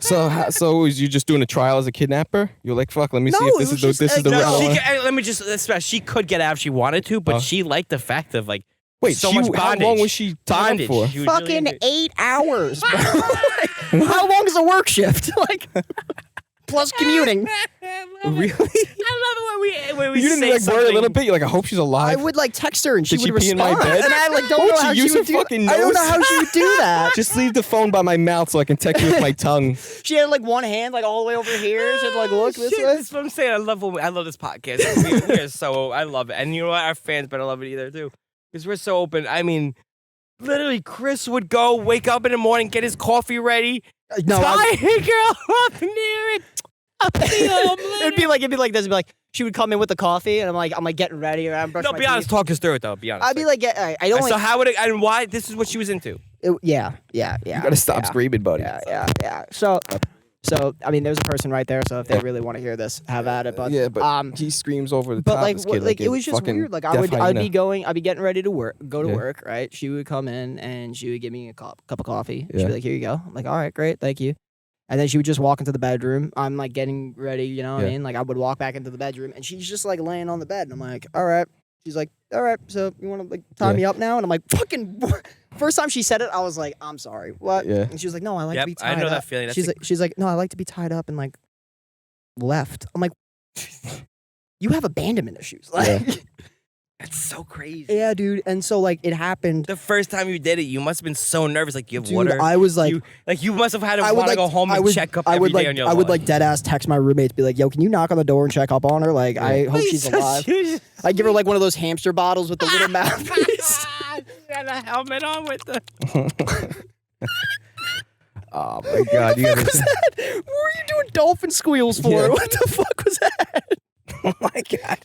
So was you just doing a trial as a kidnapper? You're like, fuck. Let me see No, if it this was is the just, this is the no, real She one. let me just stress, she could get out if she wanted to, but Oh. she liked the fact of like Wait, so much how long bondage. was she tied bondage. up for? She was really Fucking into it. 8 hours, bro. Like, how long is a work shift? Like, plus commuting. Really? I love it when we You didn't say like worry a little something- bit. You're like, I hope she's I alive. would like text her and she Did would she pee in respond. my bed? And I like don't Would know you how use she her would do fucking I don't know nose? how she would do that. Just leave the phone by my mouth so I can text you with my tongue. She had like one hand like all the way over here. She'd like look this Shit, way. That's what I'm saying. I love this podcast. We are so I love it, and you know what? Our fans better love it either too, because we're so open. I mean, literally, Chris would go wake up in the morning, get his coffee ready, No, tie a girl up near it. it'd be like this. It'd be like she would come in with the coffee, and I'm like getting ready, and I'm brushing No, my be honest. teeth. Talk us through it, though. Be honest. I'd be like, I don't so like. how would it, and why? This is what she was into. Yeah. You gotta stop screaming, buddy. Yeah. So I mean, there's a person right there. So if they really want to hear this, have at it. But Yeah, but he screams over the But top. like, this kid, like it a was just fucking weird. Like deaf I'd hyena. be getting ready to go to Yeah. work, right? She would come in and she would give me a cup of coffee. She'd Yeah. be like, "Here you go." I'm like, "All right, great, thank you." And then she would just walk into the bedroom. I'm like getting ready, you know what I Yeah. mean? Like I would walk back into the bedroom, and she's just like laying on the bed, and I'm like, "All right." She's like, "All right, so you want to like tie Yeah. me up now?" And I'm like, "Fucking." First time she said it, I was like, "I'm sorry, what?" Yeah. And she was like, "No, I like Yep, to be I tied know up." that feeling. That's She's like, "No, I like to be tied up and like left." I'm like, "You have abandonment issues." Like, That's so crazy. yeah, dude. And so like it happened. The first time you did it, you must have been so nervous. Like you have Dude, water. I was like, you must have had to I want would to like go home I and would, check up I every would day like on your I would life. like dead ass text my roommates, be like, "Yo, can you knock on the door and check up on her? Like, I hope she's alive." I give her like one of those hamster bottles with the little mouthpiece. Got a helmet on with the. Oh my god! You What gotta- was that? What were you doing dolphin squeals for? Yeah. What the fuck was that? Oh my god!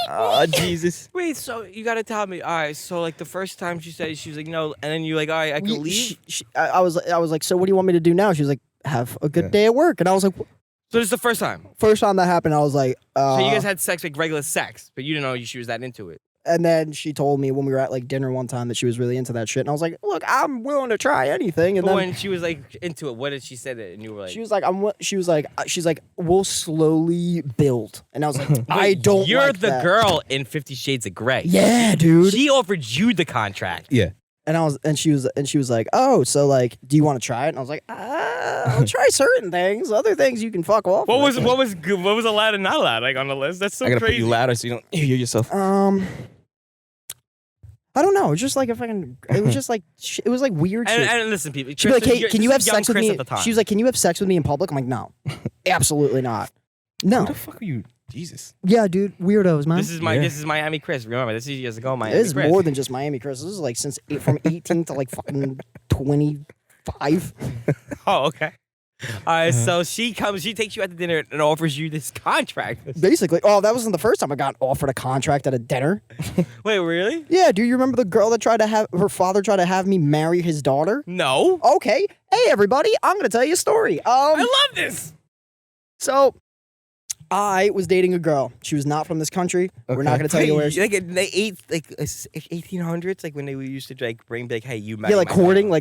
Oh Jesus! Wait, so you got to tell me. All right, so like the first time she said it, she was like, no, and then you like, all right, I can leave. I was like, "So what do you want me to do now?" She was like, "Have a good Yeah. day at work." And I was like, So this is the first time. first time that happened, I was like, So you guys had sex, like regular sex, but you didn't know she was that into it. And then she told me when we were at like dinner one time that she was really into that shit. And I was like, "Look, I'm willing to try anything." And But then when she was like into it, what did she say it? And you were like, she was like, she's like, "We'll slowly build." And I was like, "I don't You're like the that." girl in 50 Shades of Grey. Yeah, dude. She offered you the contract. Yeah. And she was like, "Oh, so like, do you want to try it?" And I was like, "I'll try certain things. Other things you can fuck off." What with." was allowed and not allowed like on the list? That's so I gotta crazy. put you louder so you don't hear yourself. I don't know. It was just like a fucking. It was just like it was like weird shit. And listen, people. She'd be like, Chris, "Hey, can you have sex with Chris me?" At the time. She was like, "Can you have sex with me in public?" I'm like, "No, absolutely not." No. What the fuck are you? Jesus. Yeah, dude. Weirdos, man. This is Miami Chris. Remember, this is years ago. Miami It is Chris. more than just Miami Chris. This is like from 18 to like fucking 25. Oh, okay. All right, so she takes you out to dinner and offers you this contract. Basically. Oh, that wasn't the first time I got offered a contract at a dinner. Wait, really? Yeah, do you remember the girl that tried to have her father tried to have me marry his daughter? No. Okay. Hey, everybody, I'm going to tell you a story. I love this. So I was dating a girl. She was not from this country. We're not going to tell you where. Like in the 1800s, like when they used to like bring like, hey, you. Yeah, like courting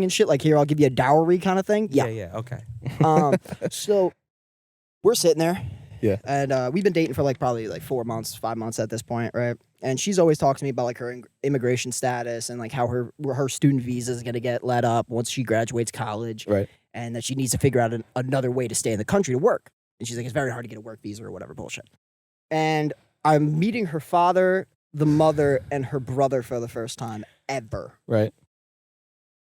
and shit. Like, here, I'll give you a dowry kind of thing. Yeah. Okay. So we're sitting there. Yeah. And we've been dating for like probably like 4 months, 5 months at this point, right? And she's always talked to me about like her immigration status and like how her student visa is gonna get let up once she graduates college, Right. and that she needs to figure out another way to stay in the country to work. And she's like, it's very hard to get a work visa or whatever bullshit. And I'm meeting her father, the mother, and her brother for the first time ever. Right.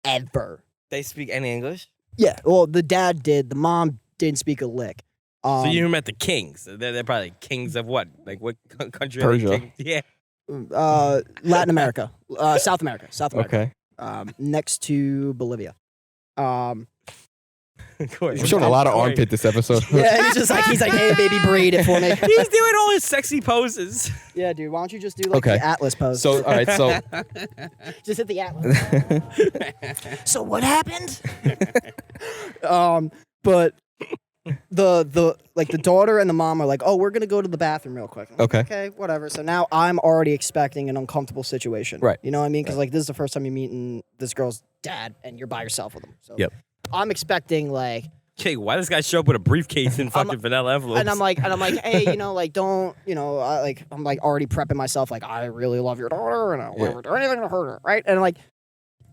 Ever. They speak any English? Yeah. Well, the dad did. The mom didn't speak a lick. So you met the kings. They're probably kings of what? Like what country? Persia. Are they kings? Yeah. Latin America, South America. Okay. Next to Bolivia. Of course. We're showing a lot of armpit this episode. Yeah, he's like, hey, baby, braid it for me. He's doing all his sexy poses. Yeah, dude, why don't you just do like Okay. the Atlas pose? So, all right, so just hit the Atlas. So what happened? But the daughter and the mom are like, oh, we're gonna go to the bathroom real quick. I'm like, Okay. Okay, whatever. So now I'm already expecting an uncomfortable situation. Right. You know what I mean? Because like this is the first time you're meeting this girl's dad and you're by yourself with him. So Yep. I'm expecting like. Okay, why does this guy show up with a briefcase and fucking vanilla envelopes? And I'm like, hey, you know, like, don't, you know, I'm like already prepping myself, like, I really love your daughter, and I would never do anything to hurt her, right? And like,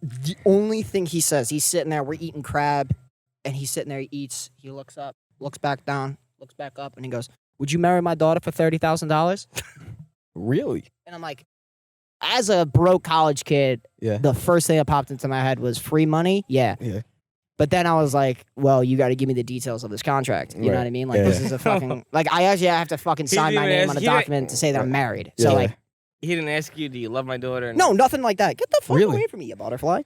the only thing he says, he's sitting there, we're eating crab, and he's sitting there, he eats, he looks up, looks back down, looks back up, and he goes, would you marry my daughter for $30,000? really? And I'm like, as a broke college kid, Yeah. the first thing that popped into my head was free money. Yeah. Yeah. But then I was like, well, you got to give me the details of this contract. You know Right. what I mean? Like, Yeah, this yeah. is a fucking, like, I actually have to fucking sign my didn't name ask- on a he didn't- document to say that I'm married. Yeah. So, like, he didn't ask you, do you love my daughter? no, nothing like that. Get the fuck Really? away from me, you butterfly.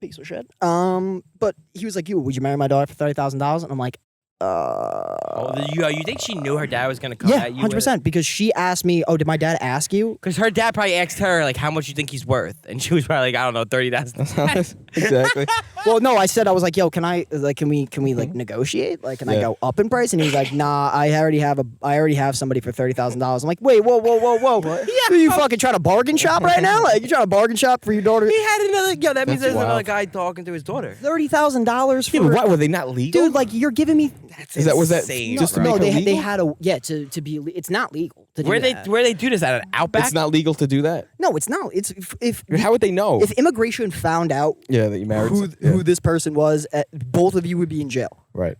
Piece of shit. But he was like, would you marry my daughter for $30,000? And I'm like, Oh, you think she knew her dad was gonna come yeah, at you? 100%. Because she asked me, oh, did my dad ask you? Because her dad probably asked her like, how much you think he's worth, and she was probably like, I don't know, 30,000. Exactly. Well, no, I said, I was like, yo, can we like negotiate? Like, can I Yeah. go up in price? And he was like, nah, I already have somebody for $30,000. I'm like, wait, whoa. Are you fucking trying to bargain shop right now? Like, you trying to bargain shop for your daughter? He had another. Yo, that means That's there's another wild. guy talking to his daughter. $30,000 for Yeah, but why were they not legal? dude? Like, you're giving me That's was that insane, just to bro. make no. her They legal? had to be. It's not legal. To do Where that. they do this at an Outback? It's not legal to do that. No, it's not. It's if How would they know? if immigration found out Yeah, that you married. who this person was, both of you would be in jail, Right.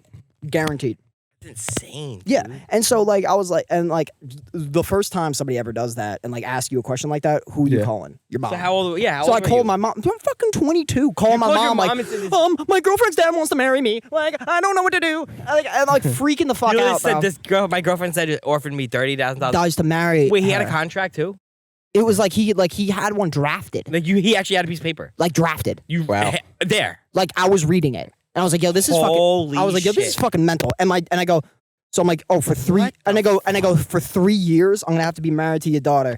guaranteed. That's insane. Yeah, dude. and so like I was like, and like the first time somebody ever does that and like ask you a question like that, who you Yeah. calling? Your mom. So how old? Yeah. How So I old were called you? my mom. I'm fucking 22. Call my called your mom mom like, and said my girlfriend's dad wants to marry me. Like, I don't know what to do. I'm like freaking the fuck You out, said bro. this girl. My girlfriend said it offered me $30,000. Dies to marry. Wait, he had a her. contract too. It was like he had one drafted, Like he actually had a piece of paper. like drafted. You Wow. there. Like I was reading it, and I was like, yo, this is Holy fucking. I was like, yo, this is shit. fucking mental. And I go, so I'm like, oh, for three, What and the I go for 3 years, I'm gonna have to be married to your daughter,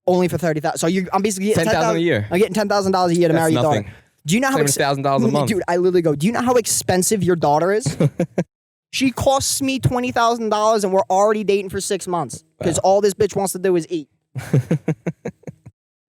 only for 30,000. So I'm basically getting $10,000 a year. I'm getting $10,000 a year to That's marry your nothing. daughter. Do you know how $7,000 a month. Dude, I literally go, do you know how expensive your daughter is? She costs me $20,000, and we're already dating for 6 months because all this bitch wants to do is eat.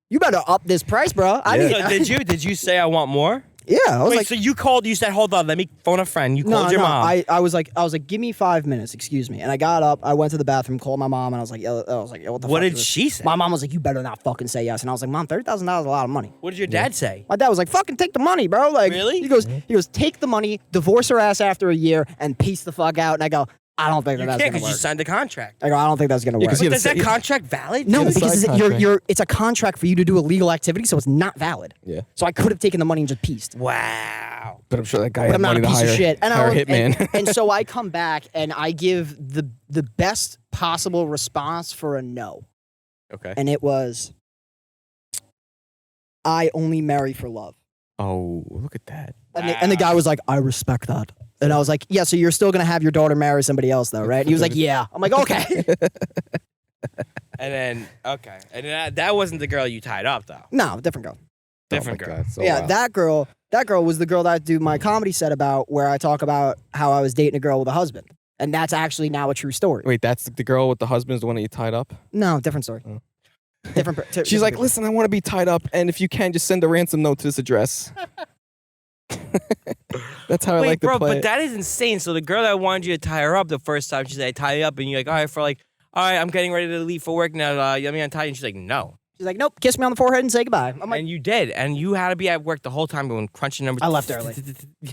You better up this price, bro. I Yeah. mean, So did you say I want more? yeah, I was Wait, like, so you called? You said, hold on, let me phone a friend. You called your mom. I was like, give me 5 minutes, excuse me. And I got up, I went to the bathroom, called my mom, and I was like, yo, what the fuck What is did this? she say? My mom was like, you better not fucking say yes. And I was like, Mom, $30,000 is a lot of money. What did your dad say? My dad was like, fucking take the money, bro. Like, Really? He goes, take the money, divorce her ass after a year, and peace the fuck out. And I go, I don't think You that's can't gonna because you work. signed the contract. I go, I don't think that's gonna work. 'cause But Yeah, is that yeah. contract valid? No, Yeah, because side contract. it's a contract for you to do illegal activity, so it's not valid. Yeah. So I could have taken the money and just pieced. Wow. But I'm sure that guy But had I'm not money a to piece hire, of shit. And hire a I hitman. and so I come back and I give the best possible response for a no. Okay. And it was, I only marry for love. Oh, look at that. And the guy was like, I respect that. And I was like, yeah, so you're still going to have your daughter marry somebody else though, right? And he was like, yeah. I'm like, okay. And then that wasn't the girl you tied up though. No, different girl. Different Oh my girl. God, so Yeah, wild. that girl was the girl that I do my comedy set about where I talk about how I was dating a girl with a husband. And that's actually now a true story. Wait, that's the girl with the husband is the one that you tied up? No, different story. Oh. Different She's like, people. listen, I want to be tied up, and if you can, just send a ransom note to this address. That's how I Wait, like to bro, play but it. that is insane. So the girl that wanted you to tie her up the first time, she said, I tie you up, and you're like, all right, all right, I'm getting ready to leave for work now. Let me untie you. And she's like, no. She's like, nope, kiss me on the forehead and say goodbye. I'm like, And you did, and you had to be at work the whole time going crunching numbers. I left early.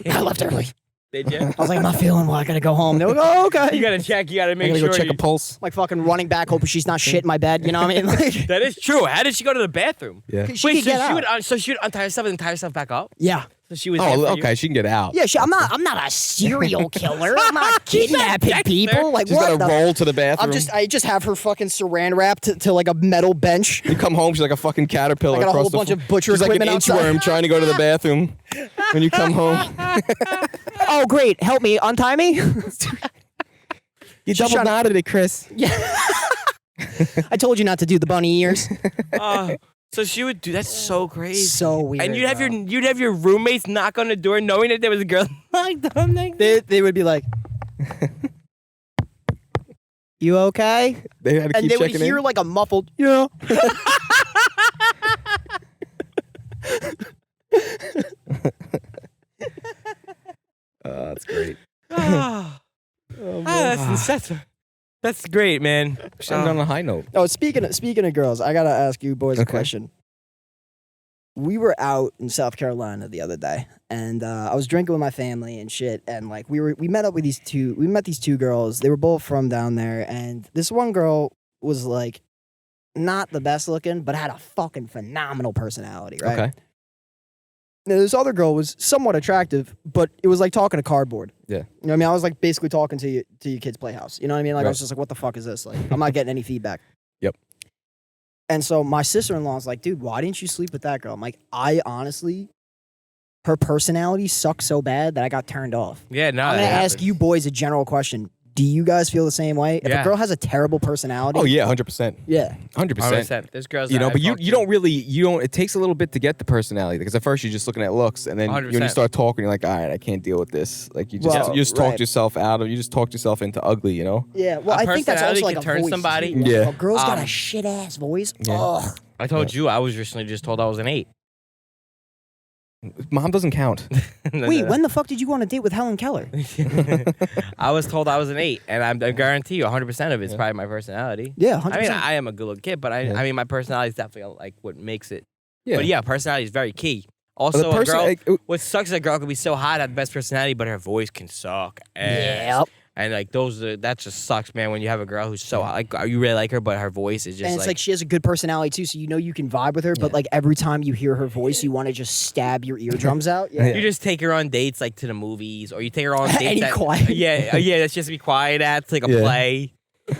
I left early. Did you? I was like, I'm not feeling well. I gotta go home. They're like, oh, okay. You gotta check. You gotta I'm make gonna sure. go check you- a pulse. Like fucking running back, hoping she's not shit in my bed. You know what I mean? Like, That is true. How did she go to the bathroom? Yeah. she Wait, could get out. so she would untie herself and tie herself back up. Yeah. So she was. there Oh, for you? okay, she can get out. Yeah, I'm not a serial killer. I'm not kidnapping Dexter. people. Like She's what? got to roll to the bathroom. I just have her fucking saran wrapped to like a metal bench. You come home, she's like a fucking caterpillar. I got a across whole the bunch floor. of butcher She's like an equipment outside. inchworm trying to go to the bathroom when you come home. Oh great, help me, untie me. You double trying to- knotted it, Chris. Yeah. I told you not to do the bunny ears. So she would do. That's so crazy. So weird. And you'd have bro. you'd have your roommates knock on the door knowing that there was a girl like them. They would be like, "You okay?" They had to And keep they would checking hear in. like a muffled, "Yeah." That's great. That's great, man. Should end on a high note. Oh, speaking of girls, I gotta ask you boys a Okay. question. We were out in South Carolina the other day, and I was drinking with my family and shit, and like we met up with these two girls. They were both from down there, and this one girl was like not the best looking, but had a fucking phenomenal personality, right? Okay. Now, this other girl was somewhat attractive, but it was like talking to cardboard. Yeah. You know what I mean? I was like basically talking to your kid's playhouse. You know what I mean? Like I Right. was just like, what the fuck is this? Like, I'm not getting any feedback. Yep. And so my sister-in-law is like, dude, why didn't you sleep with that girl? I'm like, I honestly, her personality sucks so bad that I got turned off. Yeah, no. I'm that gonna ask happens. you boys a general question. Do you guys feel the same way? If Yeah. a girl has a terrible personality, Oh yeah, 100%. yeah. 100%. There's girls. You that know, I but talk you to. don't really It takes a little bit to get the personality because at first you're just looking at looks, and then when you 100%. start talking, you're like, all right, I can't deal with this. Like you just Well, you just talked right. yourself out of you just talked yourself into ugly. You know. Yeah, well, A I think that's also personality like can a turn voice, somebody. too. Like, Yeah. if a girl's got a Um, shit ass voice. Yeah. Ugh. I told you I was recently just told I was an 8. Mom doesn't count. Wait, when the fuck did you go on a date with Helen Keller? I was told I was an 8, and I guarantee you 100% of it's probably my personality. Yeah, 100%. I mean, I am a good looking kid, but Yeah. I mean, my personality is definitely like what makes it. Yeah. But yeah, personality is very key. But Also, the person, a girl. like, What sucks is a girl can be so hot, have the best personality, but her voice can suck. Yep. And like that just sucks, man. When you have a girl who's so hot, like you really like her, but her voice is just And it's like she has a good personality too, so you know you can vibe with her. But like every time you hear her voice, you want to just stab your eardrums out. Yeah. you just take her on dates like to the movies, or you take her on dates Any that, quiet. yeah, that's just to be quiet at, to like a Yeah. play.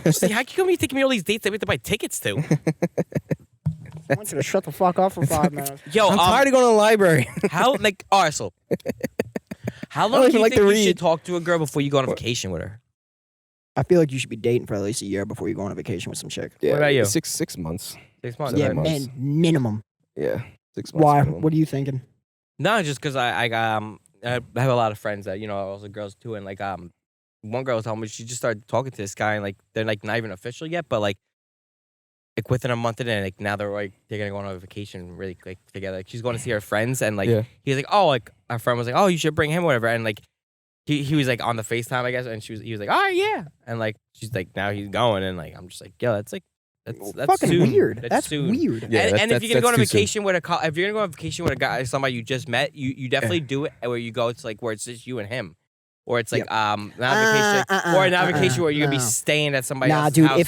She's like, how come you taking me all these dates that we have to buy tickets to? I want you to shut the fuck up for 5 minutes. Yo, I'm tired of going to the library. how like Arsenal? How I long don't do you even like think to you read. should talk to a girl before you go on a vacation with her? I feel like you should be dating for at least a year before you go on a vacation with some chick. Yeah, about you? 6 months. 6 months. Yeah, Yeah, months. man, minimum. Yeah, 6 months. Why? minimum. What are you thinking? No, just because I have a lot of friends that also girls too, and like one girl told me she just started talking to this guy, and like they're like not even official yet, but like within a month of it, like now they're gonna go on a vacation really quick together. Like she's going to see her friends, and like Yeah. he's like, oh, like our friend was like, oh, you should bring him, whatever, and like he was like on the FaceTime, I guess, and he was like, oh yeah, and like she's like now he's going, and like I'm just like, yo, that's Fucking soon. weird. That's soon. weird. Yeah, and if you're gonna go on a that's too soon. vacation with if you're gonna go on vacation with a guy, somebody you just met, you definitely do it where you go to like where it's just you and him, or it's like not a vacation, or not a vacation where you're gonna be no. staying at somebody Nah, else's dude. house.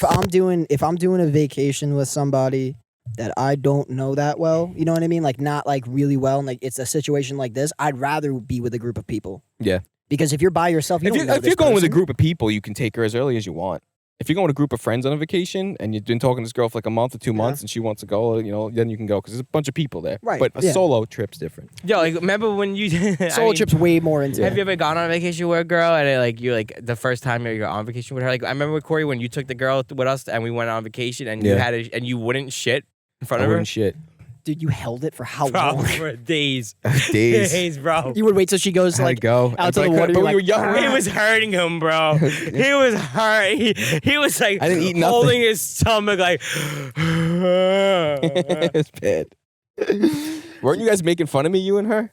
If I'm doing a vacation with somebody that I don't know that well, you know what I mean? Like not like really well, and like it's a situation like this, I'd rather be with a group of people. Yeah. Because if you're by yourself, you If don't you're, know if this you're going with a person. group of people, you can take her as early as you want. If you're going with a group of friends on a vacation and you've been talking to this girl for like a month or 2 months and she wants to go, then you can go because there's a bunch of people there. Right, But a yeah. solo trip's different. Yo, like remember when you Solo trip's way more intense. Have you ever gone on a vacation with a girl and like you like the first time you're on vacation with her? Like I remember with Corey when you took the girl with us and we went on vacation and you Yeah. had and you wouldn't shit in front I of her. wouldn't shit. Dude, you held it for how Bro, long? for days. Days. Days, bro. You would wait till she goes How'd like it go? out to the But water. we You're were like, young. It was hurting him, bro. He was hurt. He was like I didn't eat nothing. holding his stomach like. It's bad. Weren't you guys making fun of me, you and her?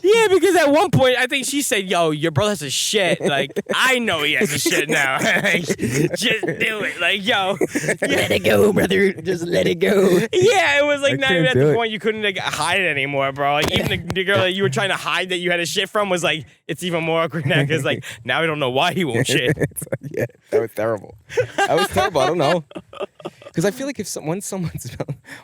Yeah, because at one point I think she said, "Yo, your brother has a shit." Like I know he has a shit now. Just do it. Like yo, let it go, brother. Just let it go. yeah, it was like I not even can't at do the it. point you couldn't like hide it anymore, bro. Like even the girl that you were trying to hide that you had a shit from was like, it's even more awkward now because like now we don't know why he won't shit. It's like, yeah, that was terrible. That was terrible. I don't know. Because I feel like if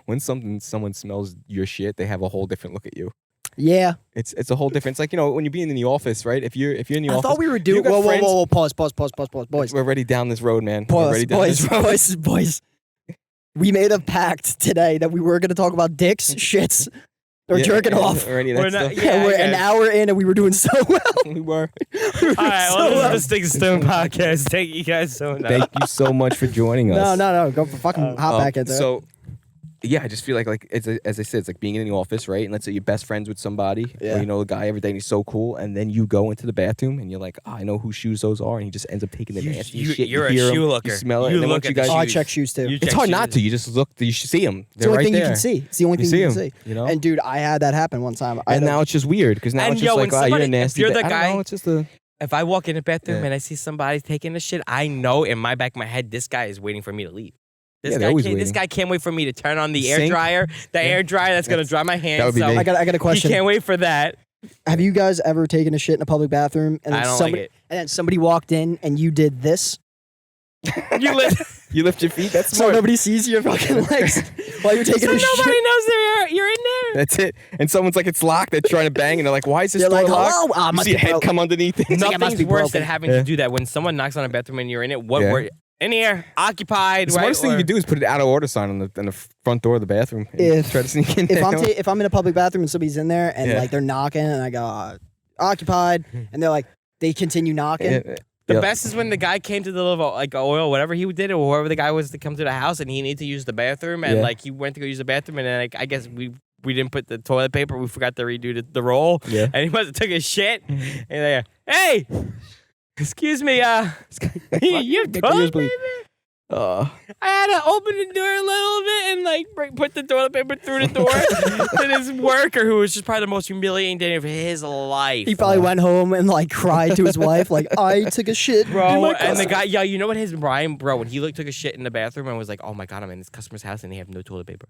when someone smells your shit, they have a whole different look at you. Yeah. It's a whole different. It's like, you know, when you're being in the office, right? If you're in the I office, thought we were doing. you got Whoa, whoa, friends- whoa, whoa! Pause, boys. We're already down this road, man. We're already Pause, down this road. boys. We made a pact today that we were going to talk about dicks, shits, or Yeah, jerking off. Or any of that We're not- stuff. Yeah, I We're an guess. hour in and we were doing so well. We were. We were All right, so well, well. this is the Stick and Stone podcast. Thank you guys so much. Thank you so much for joining us. No. Go for fucking hop back into it. So, yeah, I just feel like it's as I said, it's like being in the office, right? And let's say you're best friends with somebody, Yeah. or you know the guy every day, and he's so cool, and then you go into the bathroom and you're like, oh, I know whose shoes those are, and he just ends up taking the nastiest shit. You're a hear 'em, shoe looker. You smell it, You and then look once you at the guys, Oh, I shoes. check shoes too. You it's check hard not shoes. to. You just look. You see them. It's the only right thing there. you can see. It's the only You thing see you 'em, can see. you know? And dude, I had that happen one time. And now it's just weird because now And it's just yo, like, when oh, you're a somebody- if nasty. you're the I don't guy- know, it's just a. If I walk in the bathroom Yeah. and I see somebody taking the shit, I know in my back of my head, this guy is waiting for me to leave. Yeah, they're always This waiting. guy can't wait for me to turn on the air Sink. dryer. The air dryer that's gonna dry my hands. That would be so me. I got a he question. can't wait for that. Have you guys ever taken a shit in a public bathroom and then I don't somebody like it. and then somebody walked in and you did this? You live. You lift your feet. That's So smart. nobody sees your fucking legs while you're taking So a nobody shit. knows you're in there. That's it. And someone's like, it's locked. They're trying to bang, and they're like, why is this They're door like, locked? hello? Ah, You must see a be head broke. come underneath it. It's like it must Nothing's be worse broken. than having Yeah. to do that when someone knocks on a bathroom and you're in it. What Yeah. were in here, occupied, The right? smartest thing Or- you can do is put an out of order sign on the front door of the bathroom. And If- try to sneak in. If I'm in a public bathroom and somebody's in there and Yeah. like they're knocking and I go occupied and they're like they continue knocking. The best is when the guy came to the little like oil, whatever he did, or whoever the guy was to come to the house, and he needed to use the bathroom, and Yeah. like he went to go use the bathroom, and then like I guess we didn't put the toilet paper, we forgot to redo the roll, Yeah. and he must have took his shit, and he's like, hey, excuse me, you toilet paper? I had to open the door a little bit and like put the toilet paper through the door. And his worker, who was just probably the most humiliating day of his life. He probably went home and like cried to his wife like I took a shit in Bro, my and the customer. guy, yo, you know what his Brian, bro, when he took a shit in the bathroom and was like, oh my God, I'm in this customer's house and they have no toilet paper.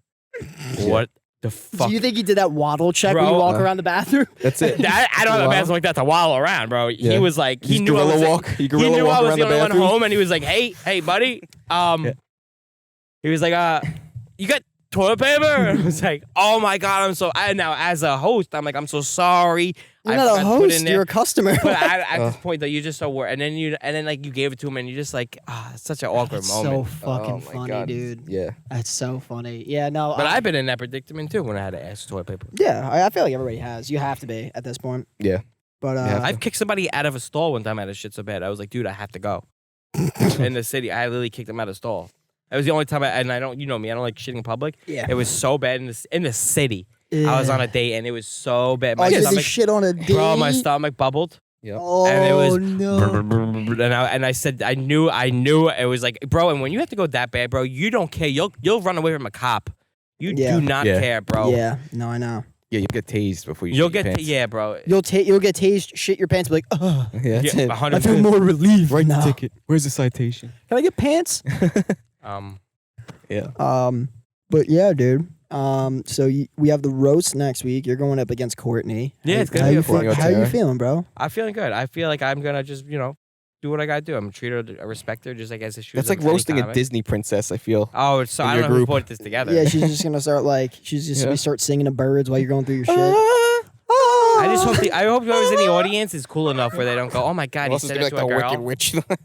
What the fuck? Do you think he did that waddle check when you Bro, walk around the bathroom? That's it. I don't have a Wow. bathroom like that to waddle around, bro. He Yeah. was like, he Just knew I gorilla was walk. You he gorilla knew walk I was around the the only one bathroom. home, and he was like, hey, buddy, Yeah. he was like, you got toilet paper? And I was like, oh my God, now as a host, I'm like, I'm so sorry. You're I not a forgot to put in host, there. you're a customer. But at this point, though, you're just so worried, and then like you gave it to him, and you're just like, it's such an awkward That's moment. so fucking Oh my funny, God. dude. Yeah. That's so funny. Yeah, no. But I've been in that predicament too when I had to ask for toilet paper. yeah, I feel like everybody has. You have to be at this point. Yeah. But Yeah. I've kicked somebody out of a stall one time. I had a shit so bad. I was like, dude, I have to go. In the city, I literally kicked him out of the stall. It was the only time, and I don't, you know me, I don't like shitting in public. yeah. It was so bad in the city. I was on a date and it was so bad. Oh, My you did this stomach, shit on a date? bro, my stomach bubbled. Yep. Oh, and it was no. And I said, I knew it was like, bro. And when you have to go that bad, bro, you don't care. You'll run away from a cop. You Yeah. do not Yeah. care, bro. Yeah, no, I know. Yeah, you get tased before you. You'll shit your get pants. yeah, bro. You'll get tased, shit your pants, be like, ugh. Yeah, that's Yeah, it. 100%. I feel more relieved Write now. the ticket. Where's the citation? Can I get pants? Yeah. But yeah, dude. So we have the roast next week. You're going up against Courtney. Yeah, it's gonna How be you a fun feel- one. How you Tara. feeling, bro? I'm feeling good. I feel like I'm gonna just do what I gotta do. I'm gonna treat her, I respect her, just like as if she was. That's like any roasting a comic. Disney princess. I feel. Oh, so in I your don't know who group. put this together. Yeah, she's just gonna start like she's just gonna Yeah. start singing to birds while you're going through your shit. I just hope I hope whoever's in the audience is cool enough where they don't go, oh my God, he Unless it's said gonna it be to like a the girl. Wicked Witch.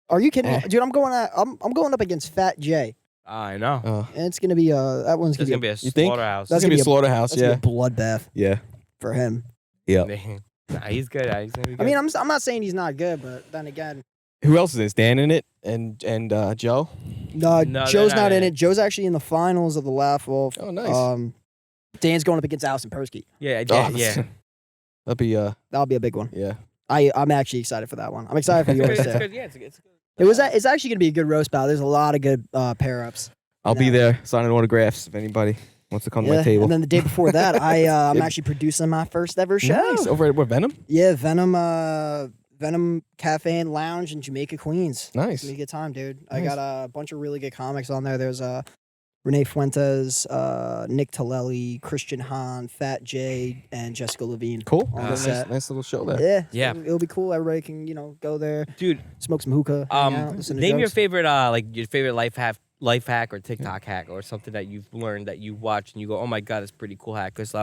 Are you kidding me, dude? I'm going up against Fat J, I know. and it's gonna be that one's There's gonna gonna be a You think? slaughterhouse. That's That's gonna be a gonna slaughterhouse. that's Yeah. gonna be a bloodbath Yeah. for him. Yeah. Nah, he's good. He's gonna be good. I mean, I'm not saying he's not good, but then again, Who else is this? Dan in it and Joe. no, No, Joe's they're not not in in it. Joe's actually in the finals of the Laugh Wolf. Oh, nice. Dan's going up against Allison Persky. Yeah, Oh, yeah. That'd be That'll be a big one. yeah. I'm actually excited for that one. I'm excited for yours It's too. good. Yeah, it's good. It's actually gonna be a good roast battle. There's a lot of good pair ups. I'll be there signing autographs if anybody wants to come to my table. And then the day before that, I'm actually producing my first ever show. Nice. Over at what, Venom? Yeah, Venom Cafe and Lounge in Jamaica, Queens. Nice. It's gonna be a good time, dude. I Nice. got a bunch of really good comics on there. There's Renee Fuentes, Nick Tallelli, Christian Hahn, Fat J, and Jessica Levine. Cool. On the Nice, set. nice little show there. Yeah, Yeah. It'll be cool. Everybody can go there, Dude, smoke some hookah. hang out, listen to name your jokes. favorite your favorite life hack or TikTok hack or something that you've learned that you watch and you go, oh my god, it's a pretty cool hack. Because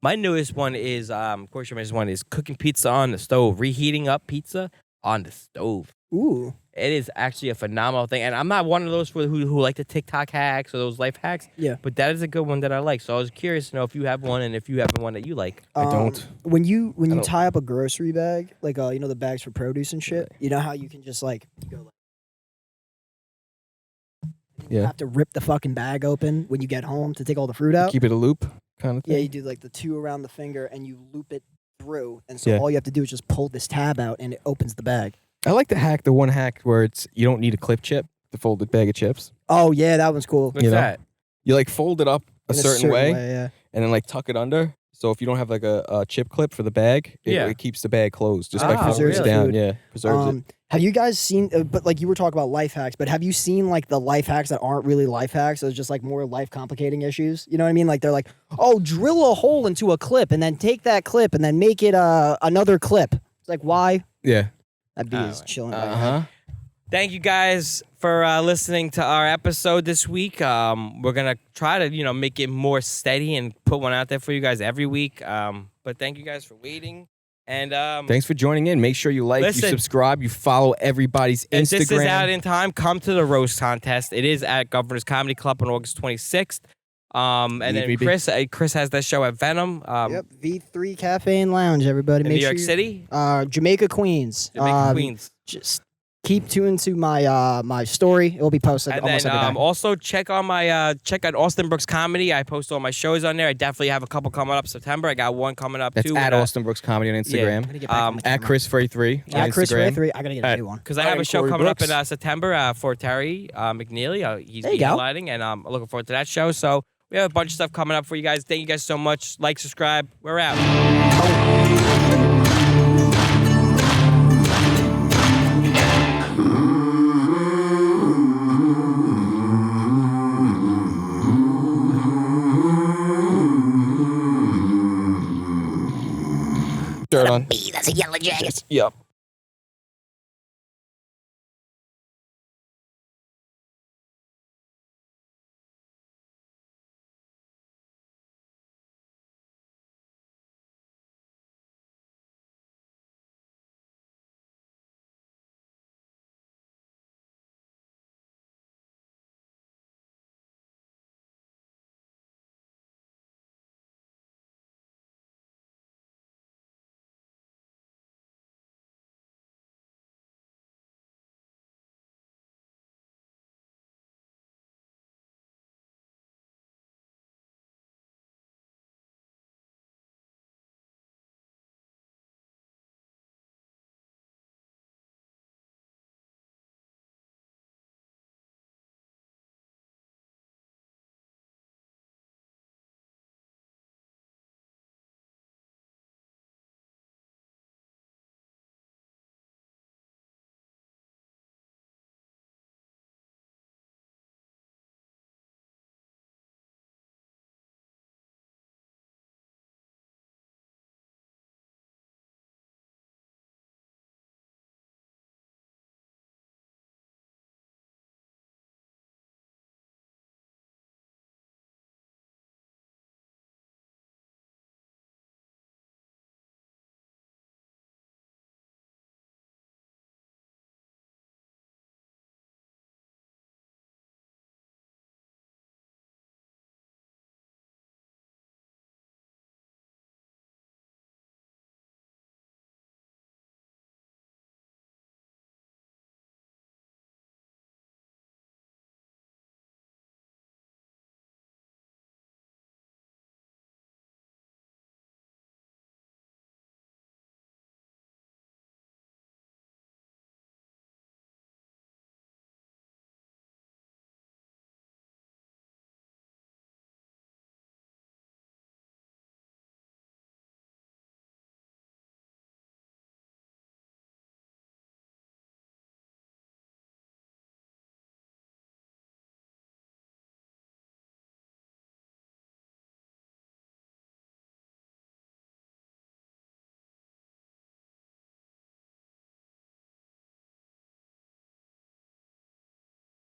my newest one is of course your newest one is cooking pizza on the stove, reheating up pizza on the stove. Ooh, It is actually a phenomenal thing, and I'm not one of those who like the TikTok hacks or those life hacks. Yeah. But that is a good one that I like. So I was curious to know if you have one and if you have one that you like. I don't. When you don't. tie up a grocery bag, like the bags for produce and shit, you know how you can just like go like. You Yeah. have to rip the fucking bag open when you get home to take all the fruit out. Keep it a loop kind of thing. Yeah, you do like the 2 around the finger and you loop it through, and so Yeah. all you have to do is just pull this tab out and it opens the bag. I like the one hack where you don't need a clip chip to fold a bag of chips. Oh yeah, that one's cool. What's You know? that? You like fold it up a In certain way yeah. and then like tuck it under. So if you don't have like a chip clip for the bag, Yeah. it keeps the bag closed just by Ah, pushing it really? down. Food. Yeah, preserves it. Have you guys seen? But like you were talking about life hacks, but have you seen like the life hacks that aren't really life hacks? It's just like more life complicating issues. You know what I mean? Like they're like, oh, drill a hole into a clip and then take that clip and then make it another clip. It's like why? Yeah. That bee is Alright. chilling. Uh Right now. huh. Thank you guys for listening to our episode this week. We're gonna try to make it more steady and put one out there for you guys every week. But thank you guys for waiting. And Thanks for joining in. Make sure you like, Listen. you subscribe, you follow everybody's if Instagram. this is out in time, come to the roast contest. It is at Governor's Comedy Club on August 26th. And then VVB. Chris has that show at Venom. Yep, V3 Cafe and Lounge. Everybody, In make New York sure City, Jamaica, Queens. Jamaica, Queens. Just keep tuned to my my story. It will be posted And almost then every day. also check out Austin Brooks Comedy. I post all my shows on there. I definitely have a couple coming up September. I got one coming up That's too. at Austin Brooks Comedy on I'm Instagram. gonna get back on my At camera. Chris Frey 3 on At Chris Instagram. 3. I gotta get a new one. Because I I have am a show Corey coming up Brooks. in September for Terry McNeely. He's There you go. lighting, and I'm looking forward to that show. So we have a bunch of stuff coming up for you guys. Thank you guys so much. Like, subscribe. We're out. Dirt on. That's a yellow jacket. Yep.